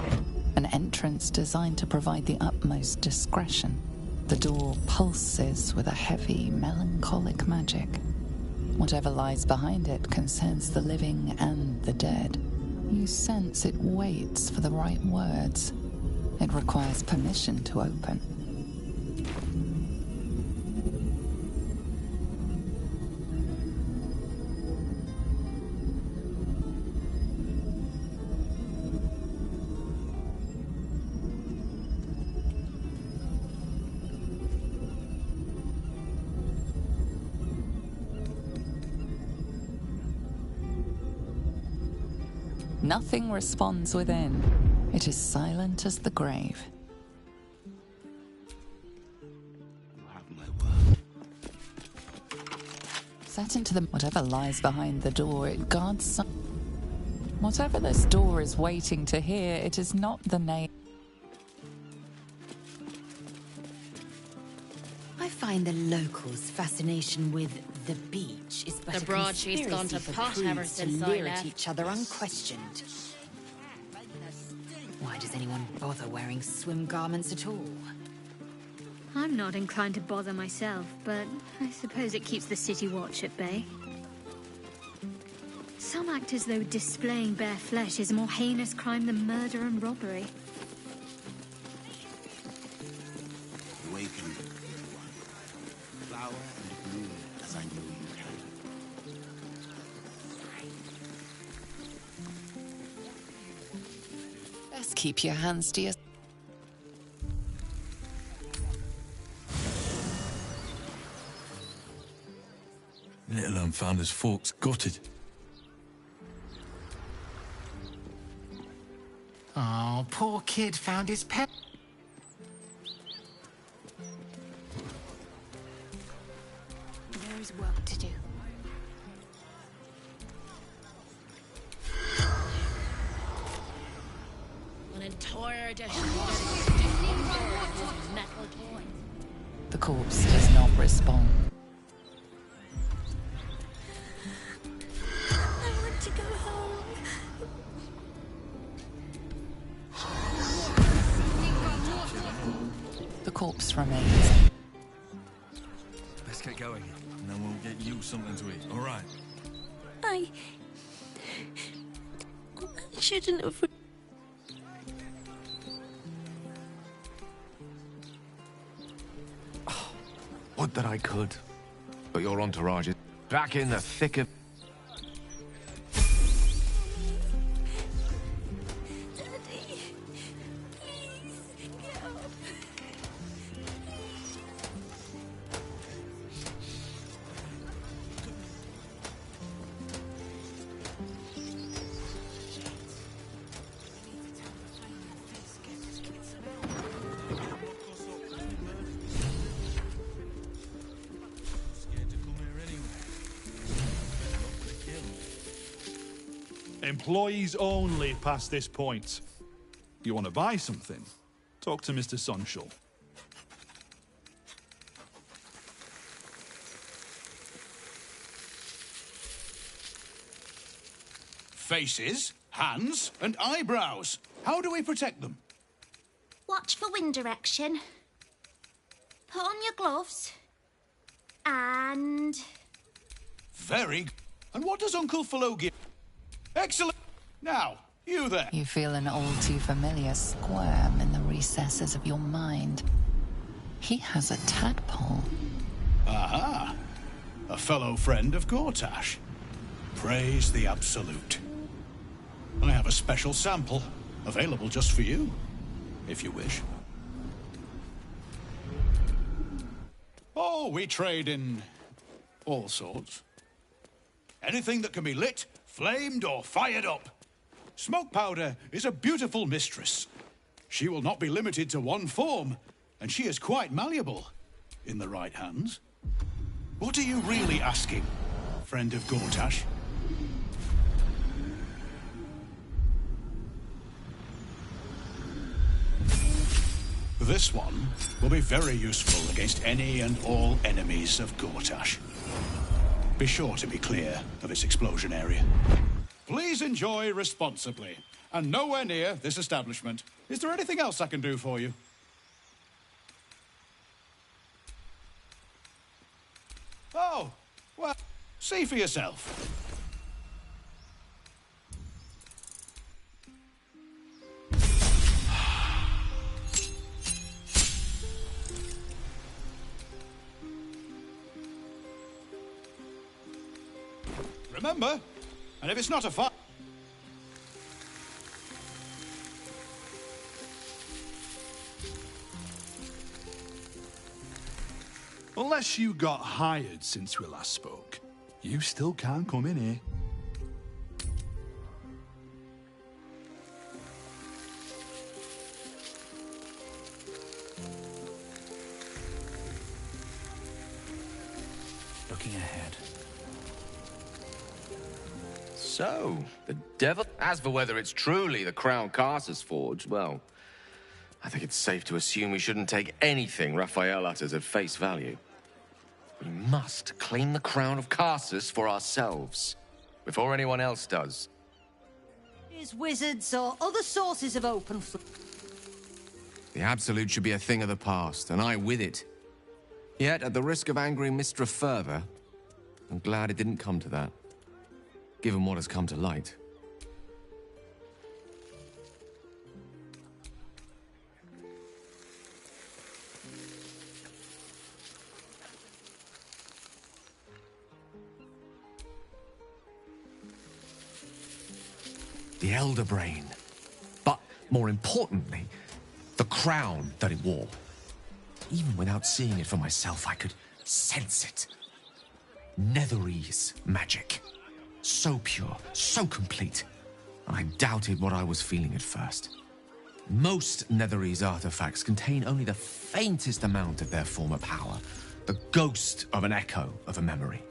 An entrance designed to provide the utmost discretion. The door pulses with a heavy, melancholic magic. Whatever lies behind it concerns the living and the dead. You sense it waits for the right words. It requires permission to open. Nothing responds within. It is silent as the grave. Set into the whatever lies behind the door, it guards some. Whatever this door is waiting to hear, it is not the name. I find the locals' fascination with the beach is but The a broadsheet's gone conspiracy to for pot ever crews to since I leer left. at each other unquestioned. Why does anyone bother wearing swim garments at all? I'm not inclined to bother myself, but I suppose it keeps the city watch at bay. Some act as though displaying bare flesh is a more heinous crime than murder and robbery. Awaken, little one. Flower and bloom as I know you can. Best keep your hands to yourself. Little un found his forks gutted. Oh, poor kid found his pet. There is work to do. An entire edition of metal toys. The corpse does not respond. I want to go home. The corpse remains. Let's get going, and then we'll get you something to eat, all right? I shouldn't have. Would that I could. But your entourage is back in the thick of... Employees only past this point. You want to buy something? Talk to Mr. Sonshall. Faces, hands, and eyebrows. How do we protect them? Watch for wind direction. Put on your gloves. And... Very g- And what does Uncle Flo give? Excellent! Now, you there. You feel an all too familiar squirm in the recesses of your mind. He has a tadpole. Aha! A fellow friend of Gortash. Praise the Absolute. I have a special sample, available just for you, if you wish. Oh, we trade in all sorts. Anything that can be lit, flamed, or fired up. Smoke powder is a beautiful mistress. She will not be limited to one form, and she is quite malleable in the right hands. What are you really asking, friend of Gortash? This one will be very useful against any and all enemies of Gortash. Be sure to be clear of its explosion area. Please enjoy responsibly, and nowhere near this establishment. Is there anything else I can do for you? Oh, well, see for yourself. Remember, and if it's not a fight... Unless you got hired since we last spoke, you still can't come in here. looking ahead. So, the devil... As for whether it's truly the Crown Caster's forge, well, I think it's safe to assume we shouldn't take anything Raphael utters at face value. We must claim the crown of Carsus for ourselves, before anyone else does. Wizards or other sources of open... The Absolute should be a thing of the past, and I with it. Yet, at the risk of angering Mistra further, I'm glad it didn't come to that, given what has come to light. The Elder Brain. But, more importantly, the crown that it wore. Even without seeing it for myself, I could sense it. Netherese magic. So pure, so complete. And I doubted what I was feeling at first. Most Netherese artifacts contain only the faintest amount of their former power. The ghost of an echo of a memory.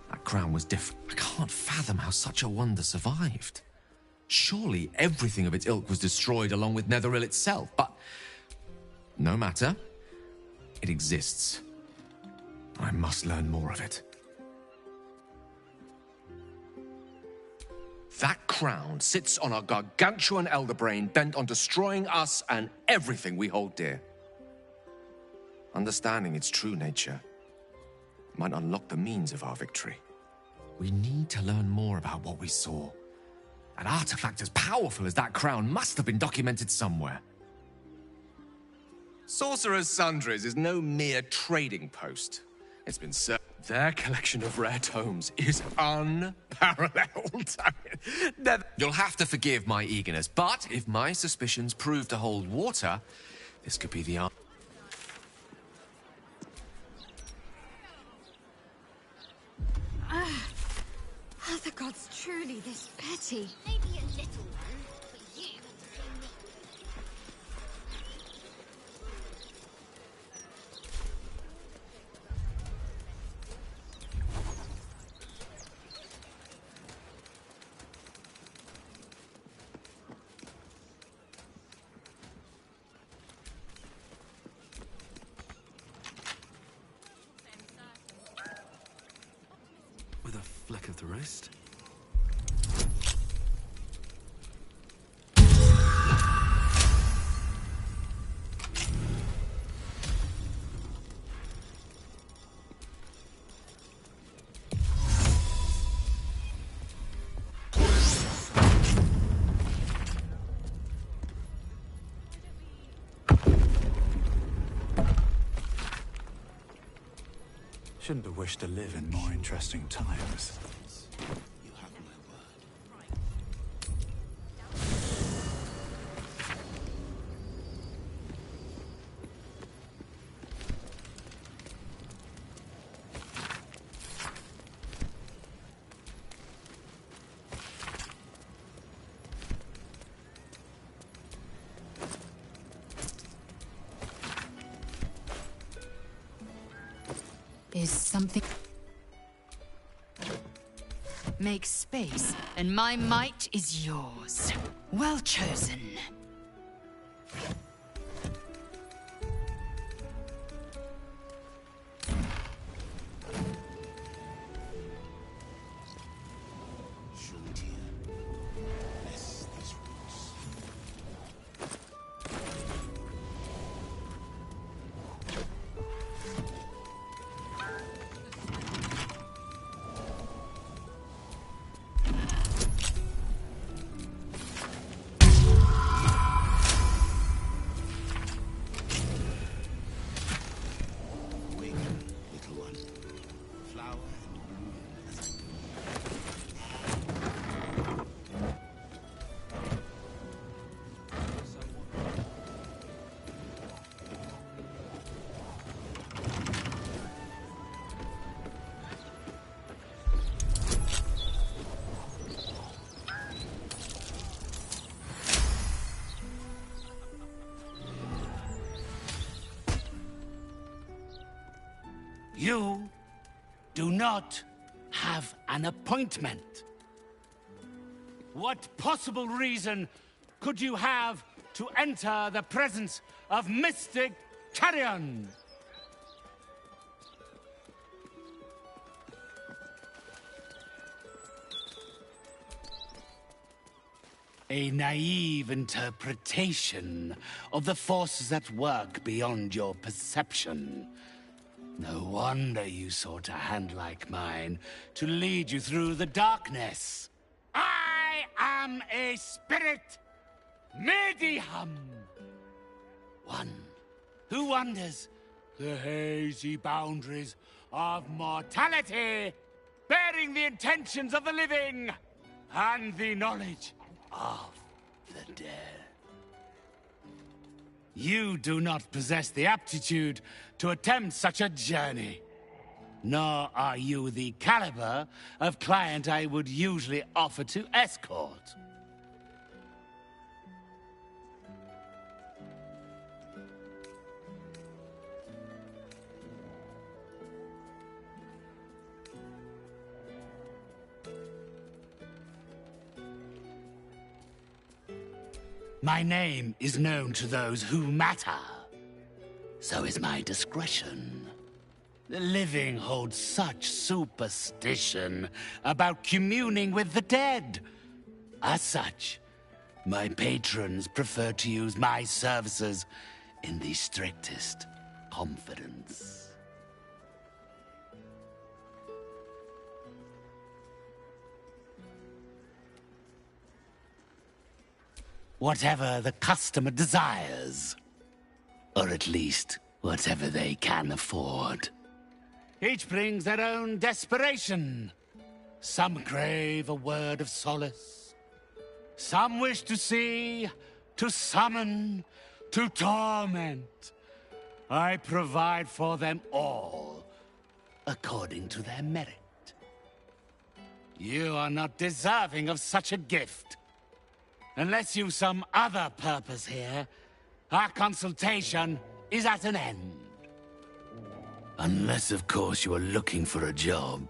That crown was different. I can't fathom how such a wonder survived. Surely everything of its ilk was destroyed along with Netheril itself, but no matter. It exists. I must learn more of it. That crown sits on a gargantuan elder brain bent on destroying us and everything we hold dear. Understanding its true nature might unlock the means of our victory. We need to learn more about what we saw. An artifact as powerful as that crown must have been documented somewhere. Sorcerer's Sundries is no mere trading post. It's been their collection of rare tomes is unparalleled. You'll have to forgive my eagerness, but if my suspicions prove to hold water, this could be the answer. Are the gods truly this petty? Maybe a little one, but you entertain me. With a fleck of the wrist. Shouldn't have wished to live in more interesting times. Is something... Make space, and my might is yours. Well chosen. You do not have an appointment. What possible reason could you have to enter the presence of mystic carrion? A naive interpretation of the forces at work beyond your perception. No wonder you sought a hand like mine to lead you through the darkness. I am a spirit medium. One who wanders the hazy boundaries of mortality, bearing the intentions of the living and the knowledge of the dead. You do not possess the aptitude to attempt such a journey. Nor are you the caliber of client I would usually offer to escort. My name is known to those who matter. So is my discretion. The living hold such superstition about communing with the dead. As such, my patrons prefer to use my services in the strictest confidence. Whatever the customer desires, or at least whatever they can afford. Each brings their own desperation. Some crave a word of solace. Some wish to see, to summon, to torment. I provide for them all, according to their merit. You are not deserving of such a gift. Unless you've some other purpose here, our consultation is at an end. Unless, of course, you are looking for a job.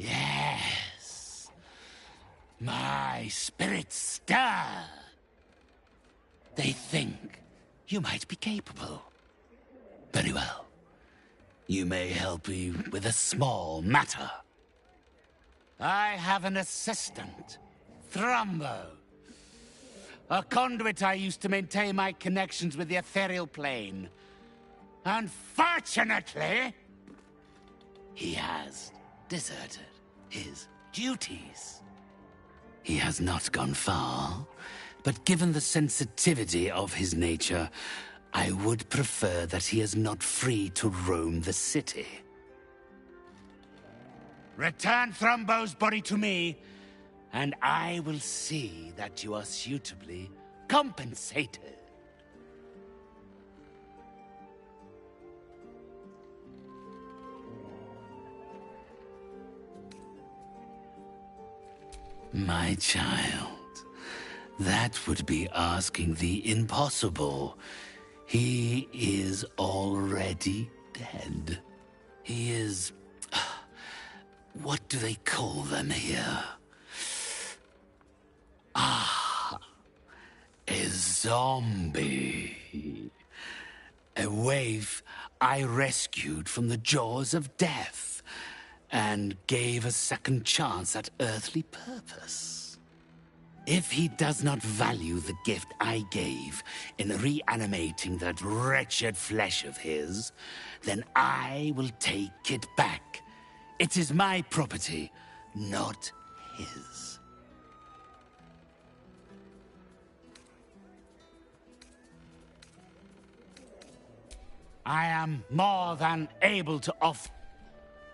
Yes. My spirits stir. They think you might be capable. Very well. You may help me with a small matter. I have an assistant, Thrumbo. A conduit I used to maintain my connections with the ethereal plane. Unfortunately, he has deserted his duties. He has not gone far, But given the sensitivity of his nature, I would prefer that he is not free to roam the city. Return Thrumbo's body to me, and I will see that you are suitably compensated. My child, that would be asking the impossible. He is already dead. He is... what do they call them here? Ah, a zombie. A waif I rescued from the jaws of death and gave a second chance at earthly purpose. If he does not value the gift I gave in reanimating that wretched flesh of his, then I will take it back. It is my property, not his. I am more than able to offer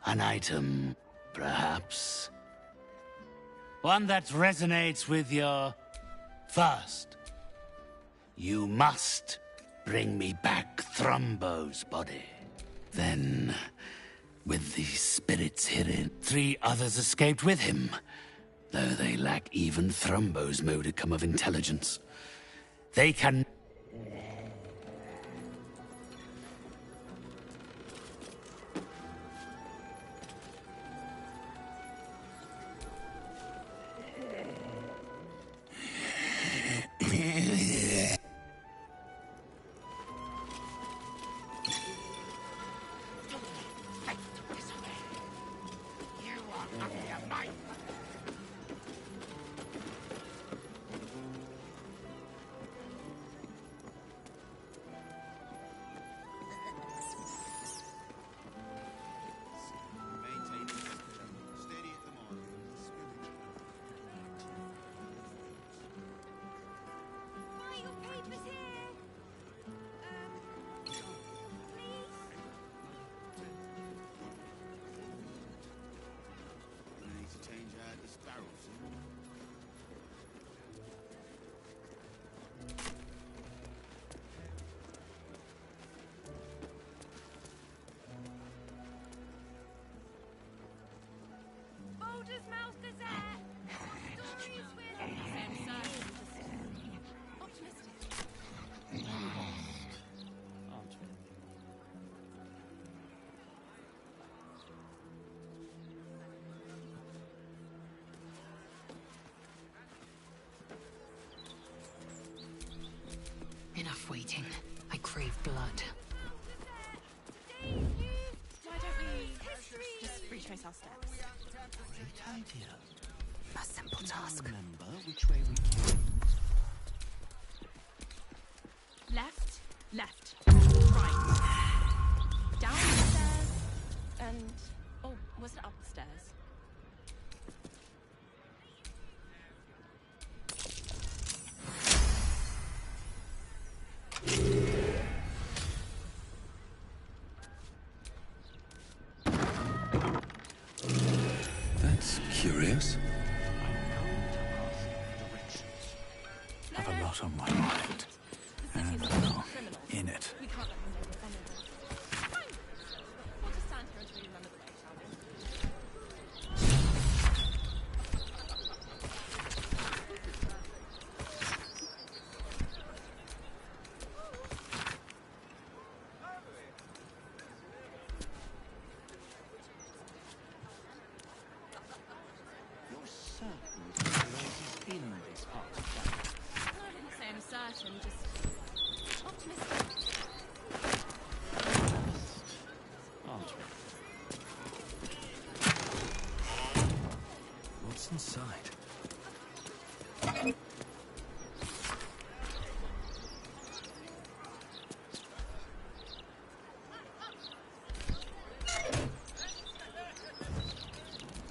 an item, perhaps. One that resonates with your thirst. You must bring me back Thrumbo's body. Then, with the spirits hidden, 3 others escaped with him, though they lack even Thrumbo's modicum of intelligence. They can... Baldur's Mouth Gazette! Stories with... optimistic. Enough waiting. I crave blood. Why don't we just retrace our steps? Great idea. A simple task. Remember which way we came. Left, left, right. Down the stairs, and... oh, was it up the stairs? That's curious. I have a lot on my mind. And well, in it. We can't let them know we're vulnerable. Fine. We'll just stand here until you remember the way, shall we? You're certain the place is in this part of town? I wouldn't say I'm certain, just optimistic. Aren't we? What's inside?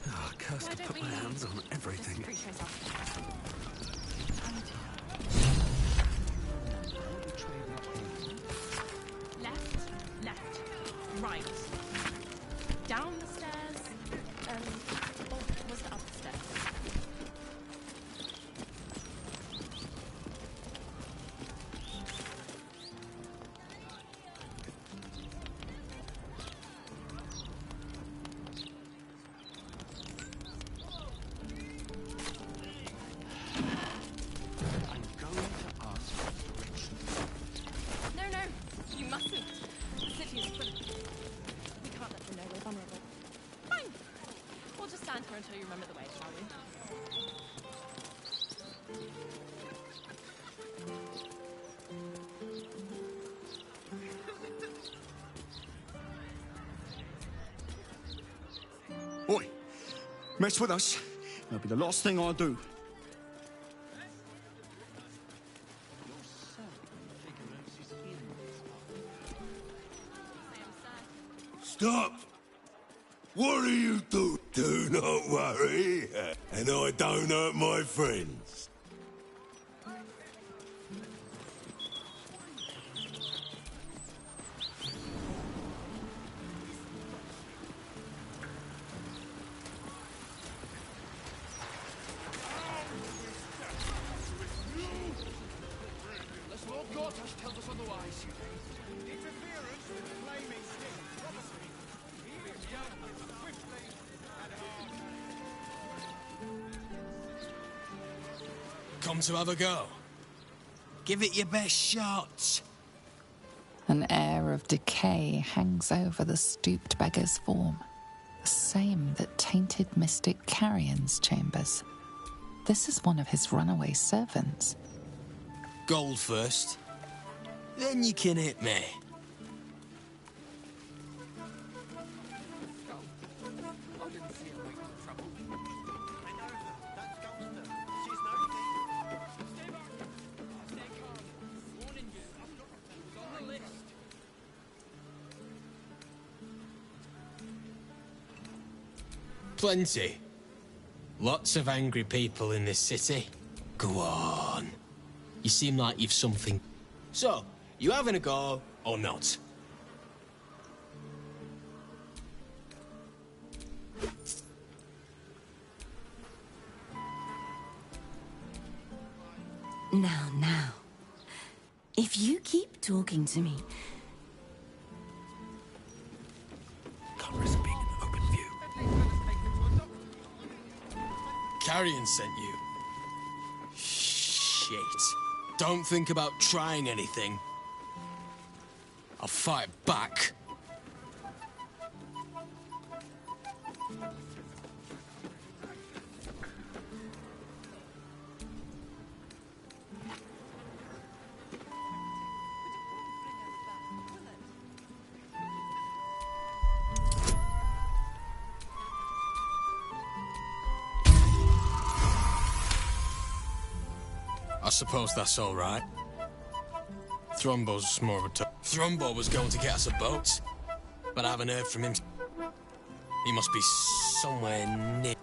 Oh, cursed to put my hands on everything. Retrace our steps. Down the stairs, or was it up the stairs? No, you mustn't. The city is full of... We can't let them know we're vulnerable. Fine. We'll just stand here until you remember the way, shall we? Oi! Mess with us. That'll be the last thing I'll do. Stop! What do you do? Do not worry, and I don't hurt my friends. Unless Lord Gortash tells us otherwise. Interference with flaming stick. Prophecy. He is young, swiftly, and hard. Come to have a go. Give it your best shot. An air of decay hangs over the stooped beggar's form, the same that tainted mystic Carrion's chambers. This is one of his runaway servants. Gold first. Then you can hit me. Plenty. Lots of angry people in this city. Go on. You seem like you've something. So, you having a go or not? Now. If you keep talking to me... Can't risk being in open view. Carrion sent you. Shit. Don't think about trying anything. I'll fight back. I suppose that's all right. Thrombo's more of a Thrombo was going to get us a boat, but I haven't heard from him. He must be somewhere near.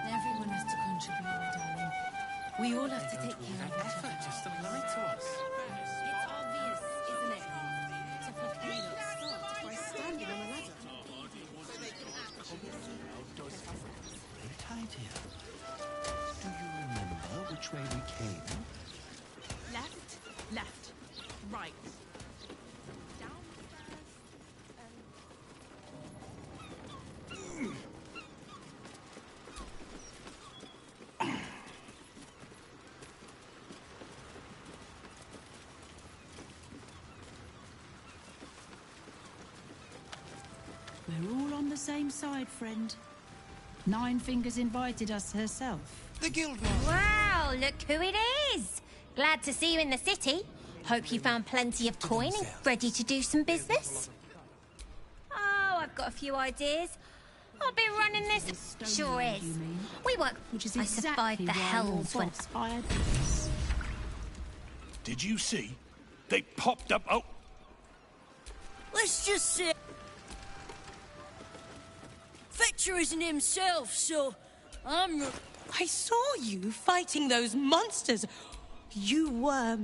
Everyone has to contribute, my darling. We all have to take care of each other. Just to lie to us. It's obvious, isn't it? To fulfill your thought by standing on a ladder. Very tight here. Do you remember which way we came? Left, right. Down We're all on the same side, friend. Nine Fingers invited us herself. The guild. Wow, look who it is! Glad to see you in the city. Hope you found plenty of coin and ready to do some business. Oh, I've got a few ideas. I'll be running this. Sure is. We work. Which is I exactly survived the why hells your when. boss hired us. Did you see? They popped up. Oh, Let's just say... Fetcher isn't himself, so I saw you fighting those monsters. You were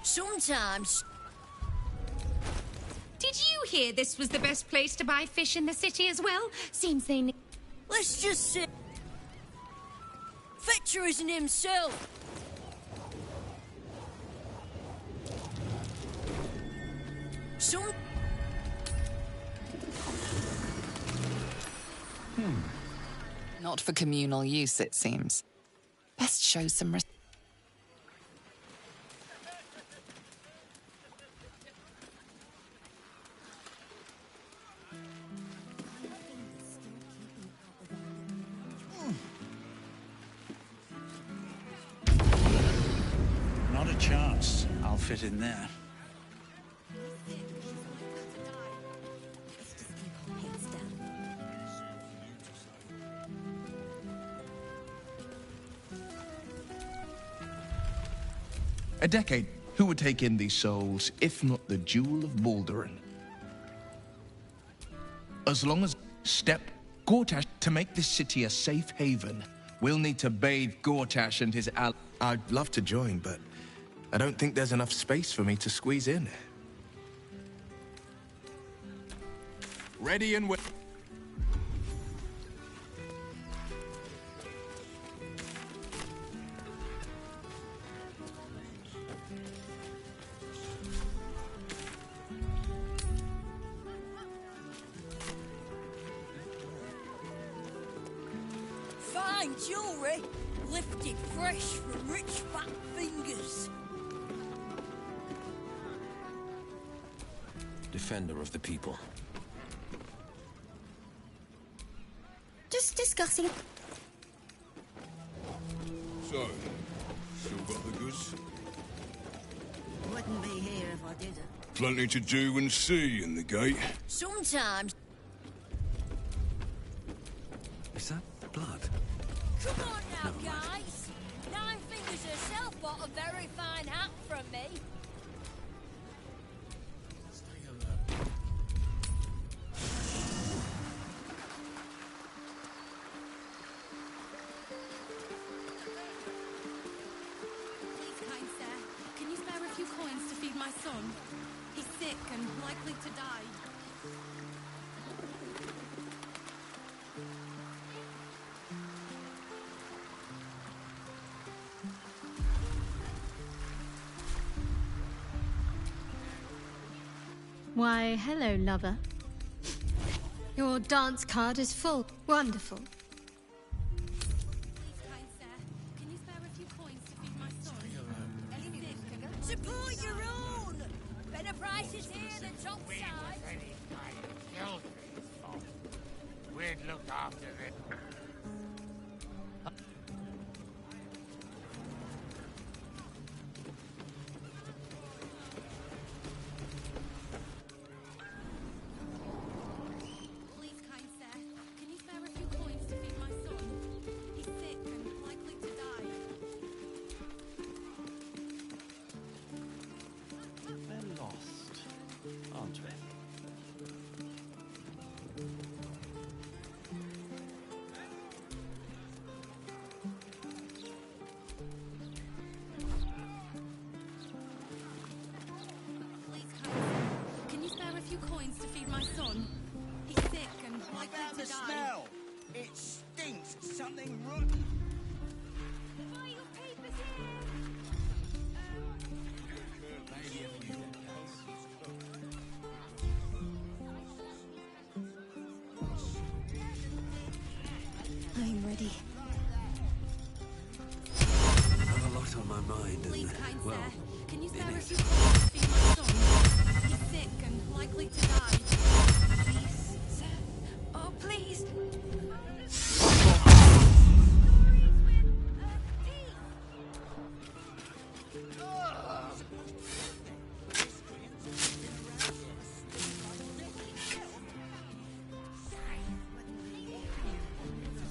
Sometimes... Did you hear this was the best place to buy fish in the city as well? Seems they... Let's just say... Fetcher isn't himself. Not for communal use, it seems. Best show some respect. Not a chance. I'll fit in there. A decade. Who would take in these souls, if not the Jewel of Baldur? As long as step Gortash to make this city a safe haven, we'll need to bathe Gortash and his ally. I'd love to join, but I don't think there's enough space for me to squeeze in. Ready and wait. Fine jewellery, lifted fresh from rich fat fingers. Defender of the people. Just discussing... So, still got the goods? Wouldn't be here if I didn't. Plenty to do and see in the gate. Sometimes... Is that blood? Come on now, Never mind. guys. Nine Fingers herself bought a very fine hat from me. Please, kind sir, can you spare a few coins to feed my son? He's sick and likely to die. Why, hello, lover. Your dance card is full. Wonderful. Support your own! Better prices here than topside. We'd look after it. Please, kind sir, can you spare a few coins to feed my son? He's sick and likely to die. We're lost, aren't we? Please, kind sir, can you spare a few coins to feed my son? He's sick and likely About to the die. smell. It stinks. Something rotten. I'm ready. I have a lot on my mind, Please, and, kind well, sir, can you in spare a it. few coins to feed my son? He's sick and likely to die. Please, sir. Oh, please.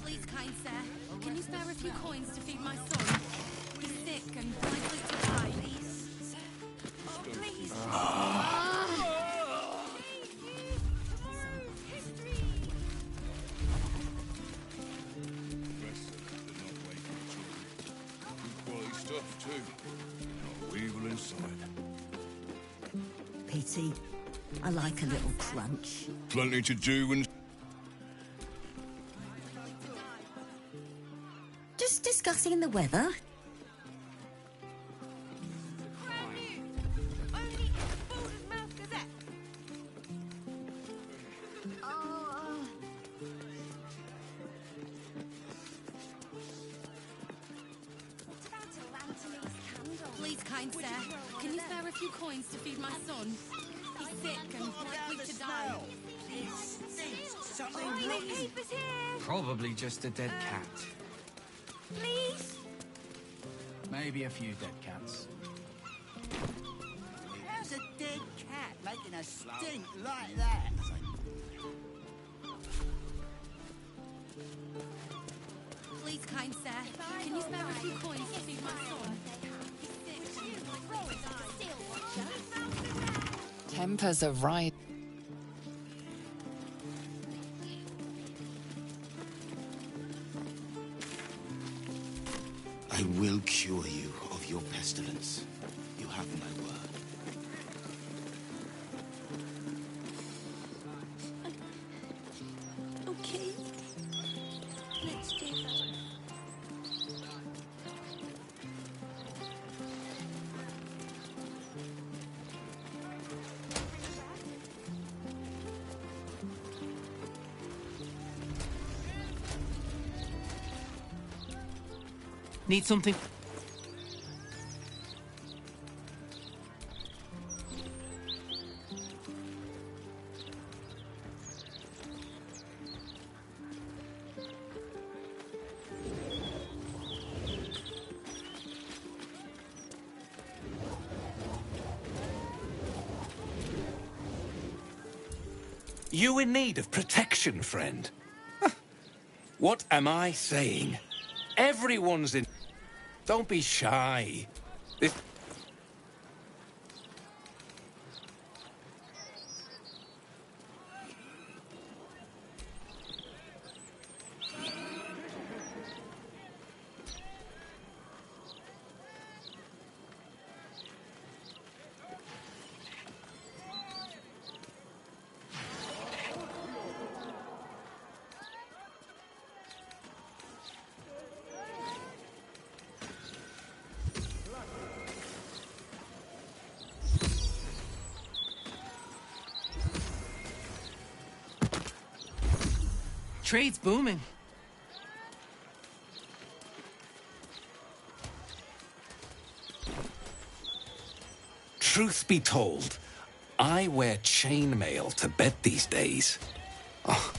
Please, kind sir, can you spare a few coins to feed my son? inside. Pity. I like a little crunch. Plenty to do and... Just discussing the weather. Please, kind sir, can you spare a few coins to feed my son? He's sick and likely to die. Probably just a dead cat. Please? Maybe a few dead cats. How's a dead cat making a stink like that? Please, kind sir, can you spare a few coins to feed my son? Tempers are right. I will cure you of your pestilence. You have my word. Okay. Let's do that. Need something? You in need of protection, friend? What am I saying? Everyone's in... Don't be shy. This... Trade's booming. Truth be told, I wear chainmail to bed these days. Oh.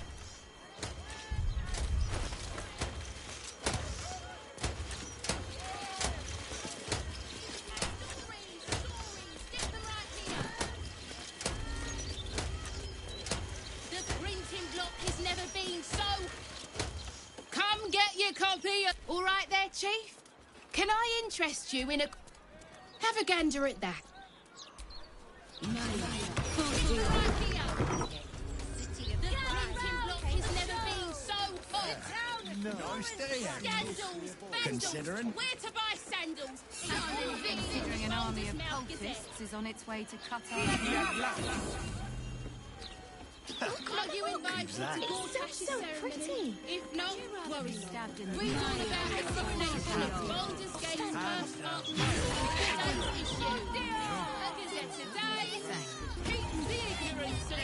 The printing block has never been so... Come get your copy. All right there, Chief? Can I interest you in a... Have a gander at that. The printing block has never been so hot. Nice day, Sandals, Considering. Where to buy sandals? Considering an army of cultists is on its way to cut off. Are you invited to Gortash's ceremony? If not, worry not. Read all about resignation of Baldur's Gate's first up. Today's issue. A Gazette today. Keep the ignorance of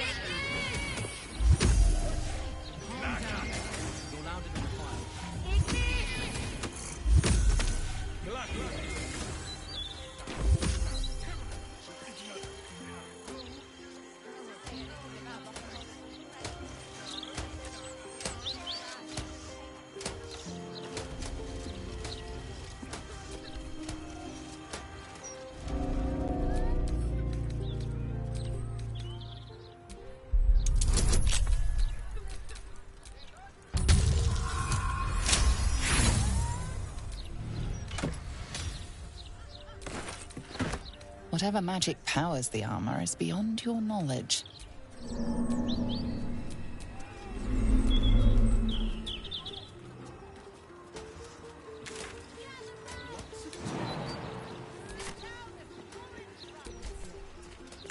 Whatever magic powers the armor is beyond your knowledge.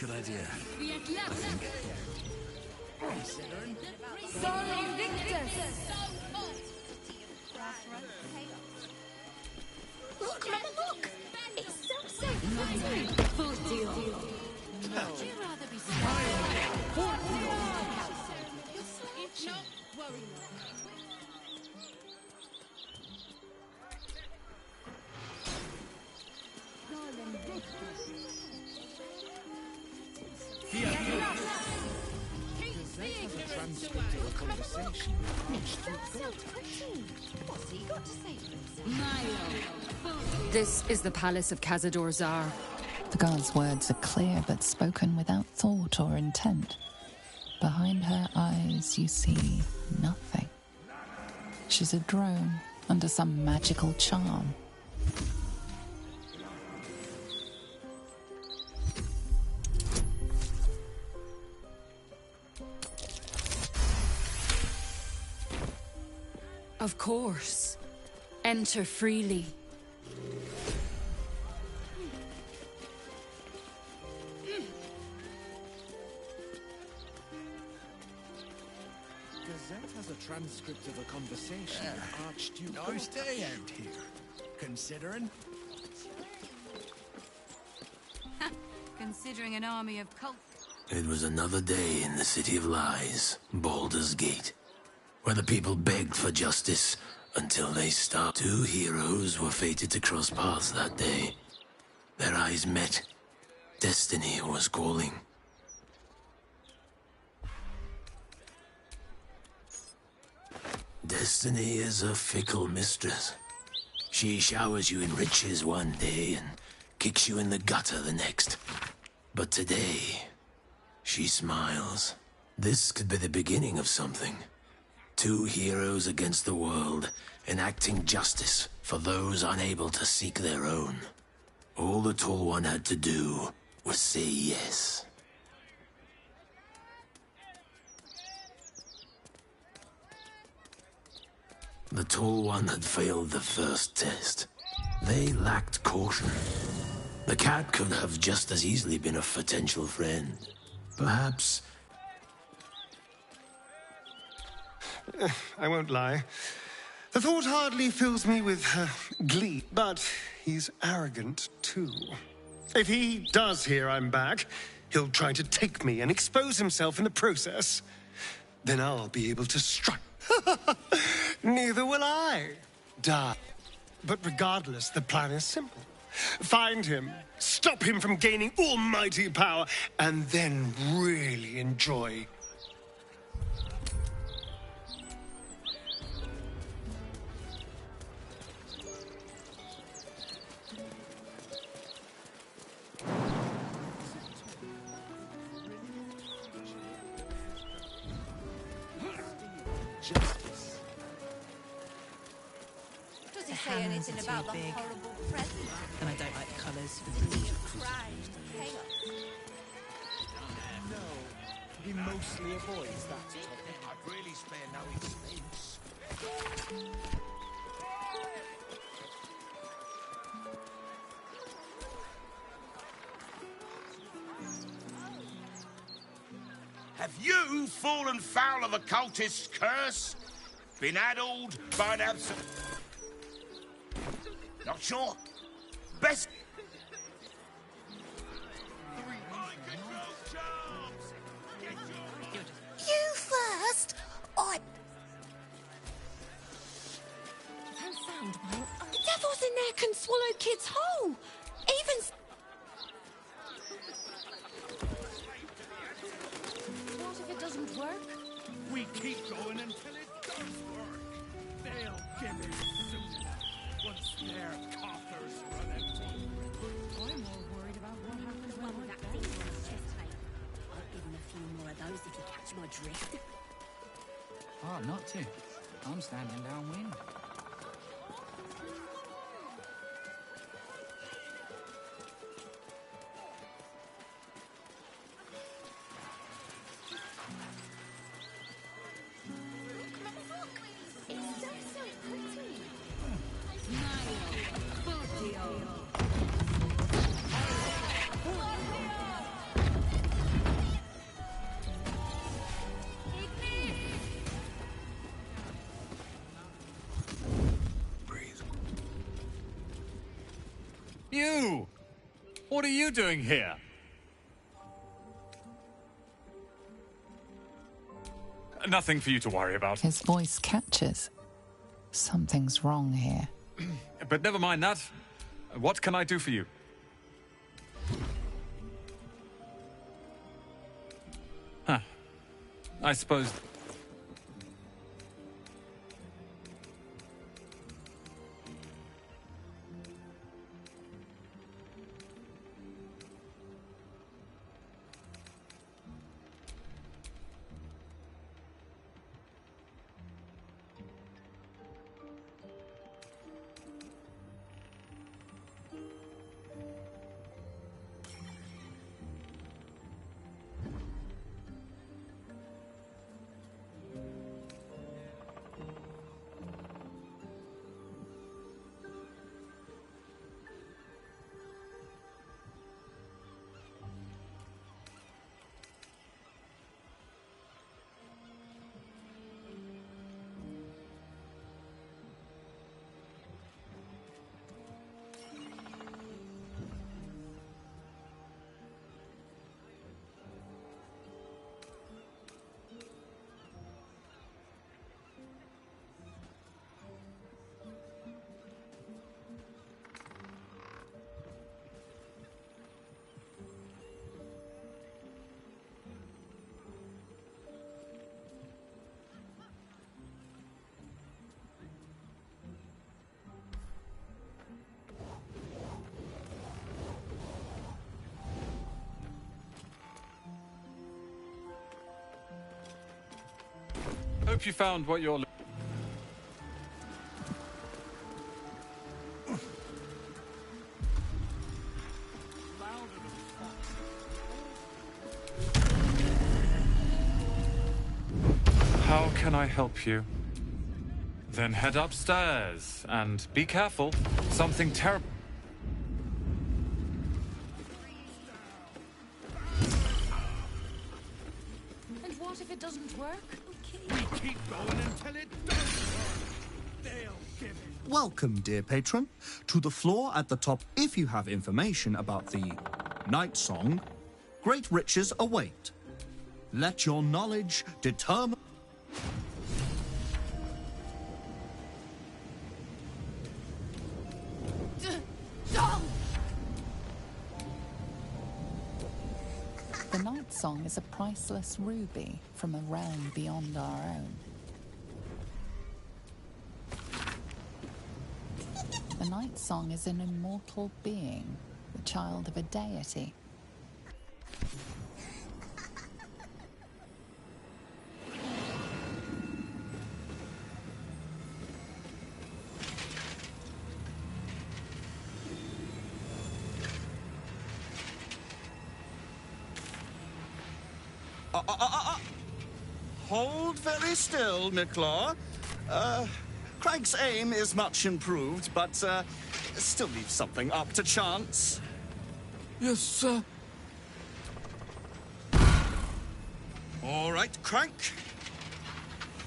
Good idea. Sol Invictus! Look, Mama, look! It's so pretty! Would you rather be If not, worry not. This is the palace of Cazador Zar. The guard's words are clear but spoken without thought or intent. Behind her eyes, you see nothing. She's a drone under some magical charm. Of course. Enter freely. Gazette has a transcript of a conversation with Archduke. Nice day out here, considering. Considering an army of cult. It was another day in the City of Lies, Baldur's Gate, where the people begged for justice until they stopped. Two heroes were fated to cross paths that day. Their eyes met. Destiny was calling. Destiny is a fickle mistress. She showers you in riches one day and kicks you in the gutter the next. But today, she smiles. This could be the beginning of something. Two heroes against the world, enacting justice for those unable to seek their own. All the Tall One had to do was say yes. The Tall One had failed the first test. They lacked caution. The cat could have just as easily been a potential friend. Perhaps... I won't lie. The thought hardly fills me with glee, but he's arrogant too. If he does hear I'm back, he'll try to take me and expose himself in the process. Then I'll be able to strike. Neither will I die. But regardless, the plan is simple. Find him, stop him from gaining almighty power, and then really enjoy. Does he say anything about the horrible present? And I don't like the colours. Cried chaos. No, he mostly avoids that topic. I'd really spare no expense. Have you fallen foul of a cultist's curse? Been addled by an absent... Not sure? Best... You first? That sound, Mike. The devils in there can swallow kids whole. Even... What if it doesn't work? We keep going until it does work. They'll give it soon enough. Once their coffers run empty. I'm more worried about what happens when That thing on his chest, mate. I'll give him a few more of those if you catch my drift. Oh, not to. I'm standing downwind. you? What are you doing here? Nothing for you to worry about. His voice catches. Something's wrong here. But never mind that. What can I do for you? Huh. I suppose... Hope you found what you're looking for. How can I help you? Then head upstairs and be careful. Something terrible. And what if it doesn't work? We keep going until it does work. They'll give it. Welcome, dear patron, to the floor at the top. If you have information about the Night Song, great riches await. Let your knowledge determine... The Night Song is a priceless ruby from a realm beyond our own. The Night Song is an immortal being, the child of a deity. Hold very still, Nicklaw. Craig's aim is much improved, but still leaves something up to chance. Yes, sir. All right, Crank.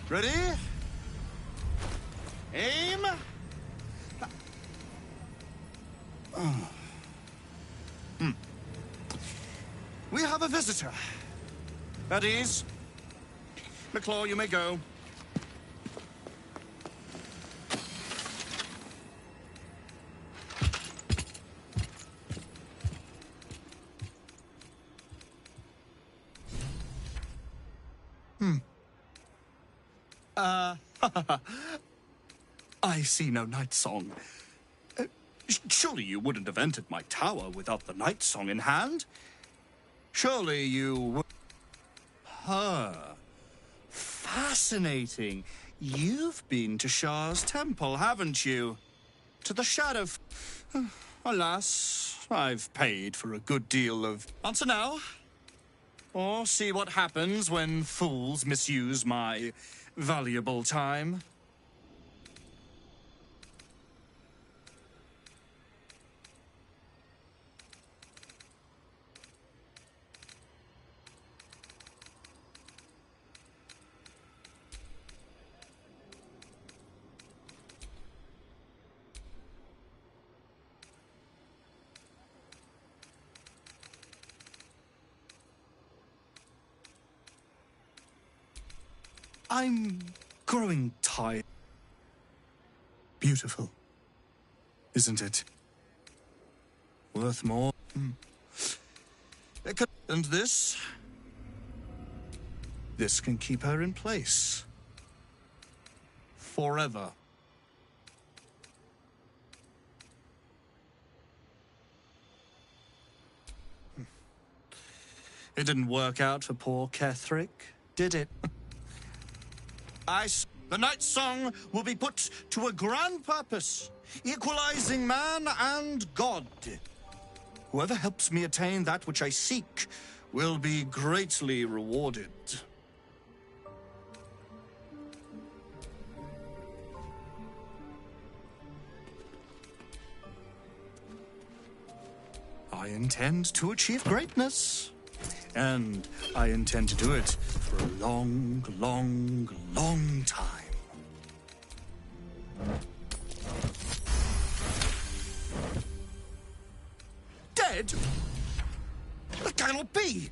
Ready? Aim. We have a visitor. At ease. McClaw, you may go. I see no Night Song. Surely you wouldn't have entered my tower without the Night Song in hand? Surely you would... Fascinating. You've been to Shah's temple, haven't you? To the Shadow... Alas, I've paid for a good deal of... Answer now. Or see what happens when fools misuse my valuable time. I'm growing tired. Beautiful, isn't it? Worth more. And this? This can keep her in place. Forever. It didn't work out for poor Ketherick, did it? The night song will be put to a grand purpose, equalizing man and God. Whoever helps me attain that which I seek will be greatly rewarded. I intend to achieve greatness. And I intend to do it for a long, long, long time. Dead? That cannot be!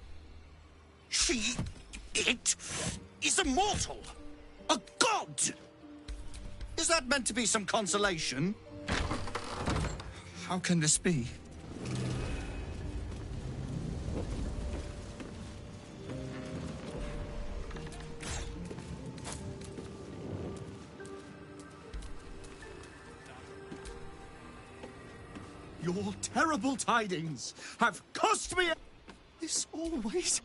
It is immortal! A god! Is that meant to be some consolation? How can this be? Your terrible tidings have cost me this always.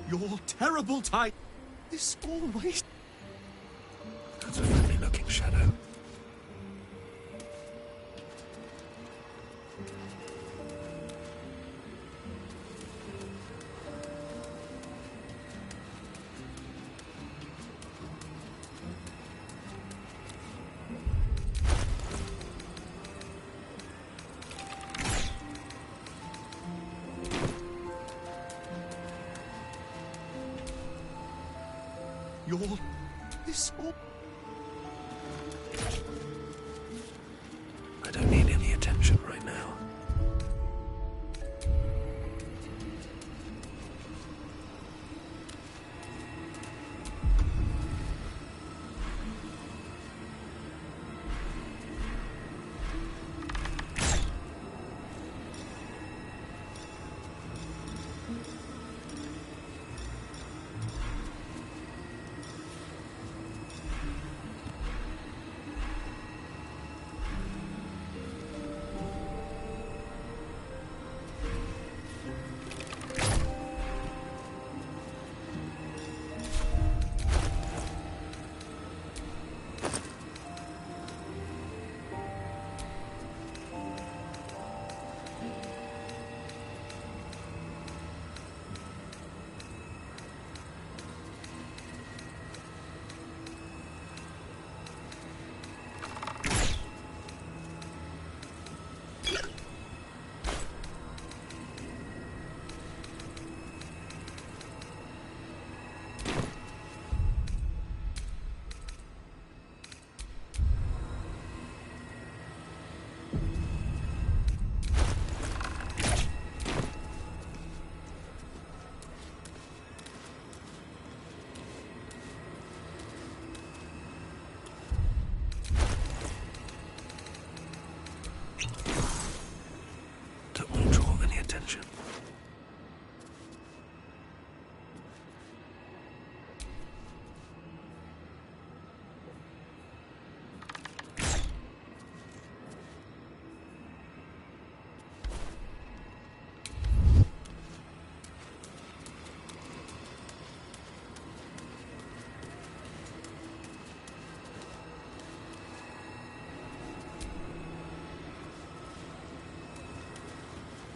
Your terrible tidings. This always. That's a friendly-looking shadow. This all. I don't need any attention right now.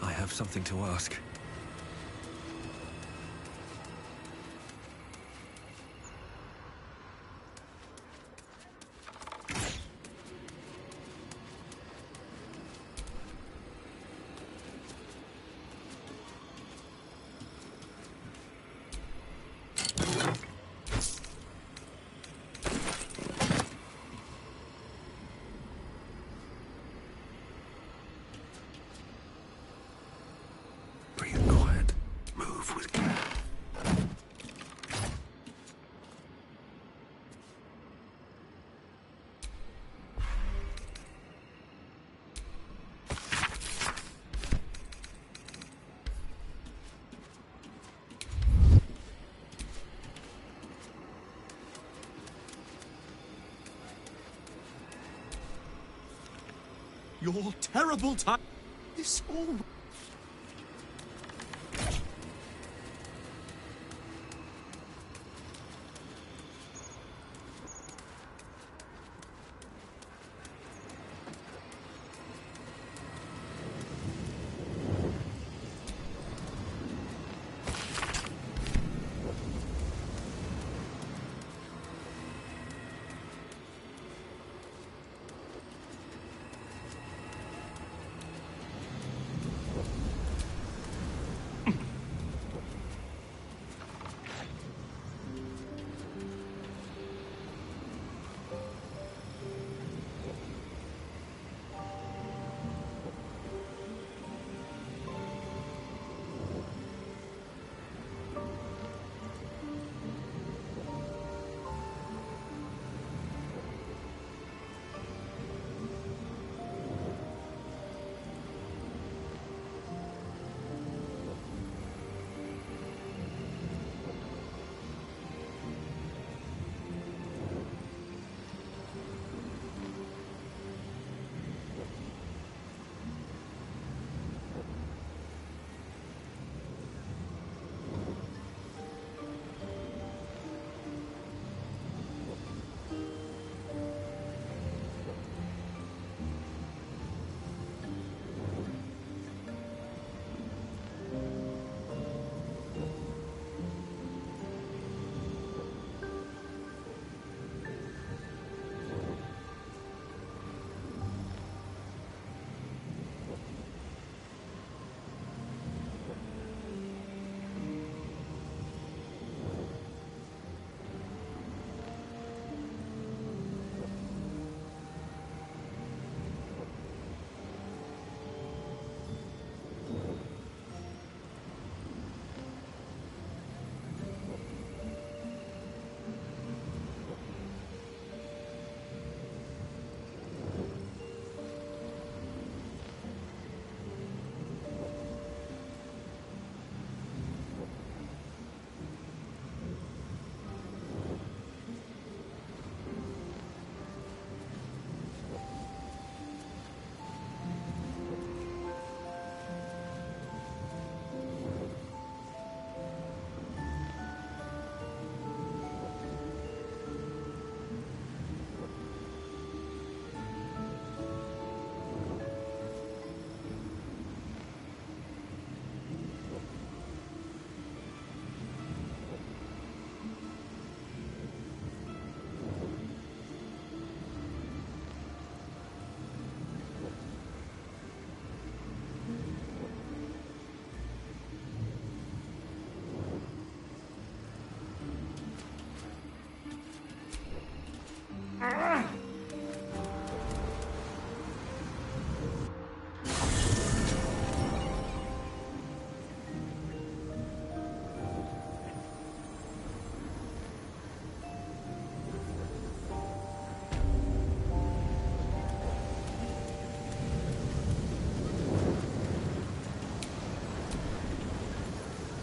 I have something to ask. your terrible time. This all.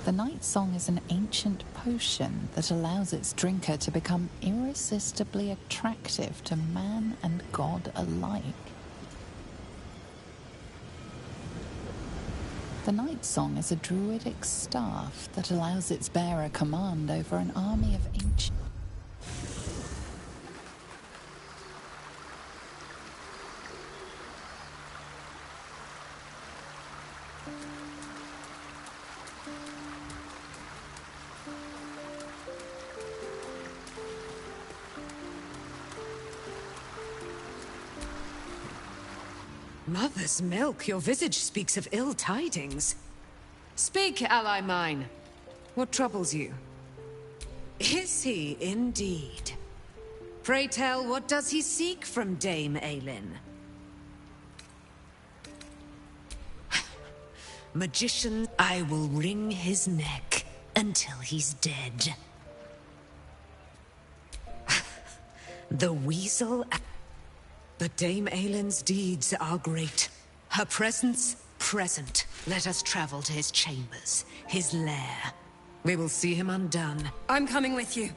The Night Song is an ancient potion that allows its drinker to become irresistibly attractive to man and god alike. The Night Song is a druidic staff that allows its bearer command over an army of ancient... Mother's milk, your visage speaks of ill tidings. Speak, ally mine. What troubles you? Is he indeed? Pray tell, what does he seek from Dame Aelin? Magician, I will wring his neck until he's dead. The weasel... But Dame Aelin's deeds are great. Her presence, present. Let us travel to his chambers, his lair. We will see him undone. I'm coming with you.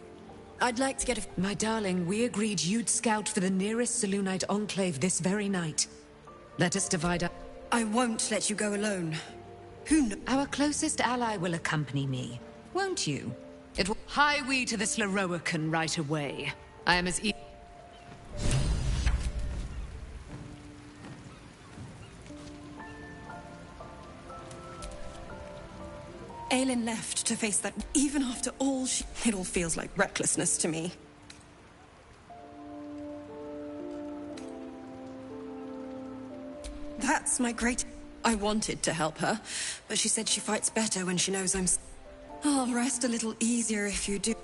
I'd like to get a... My darling, we agreed you'd scout for the nearest Selûnite enclave this very night. Let us divide up. I won't let you go alone. Who knows? Our closest ally will accompany me, won't you? It will hie we to the Slaroakan right away. I am as Aelin left to face that. Even after all she... It all feels like recklessness to me. That's my great... I wanted to help her, but she said she fights better when she knows I'm... I'll rest a little easier if you do.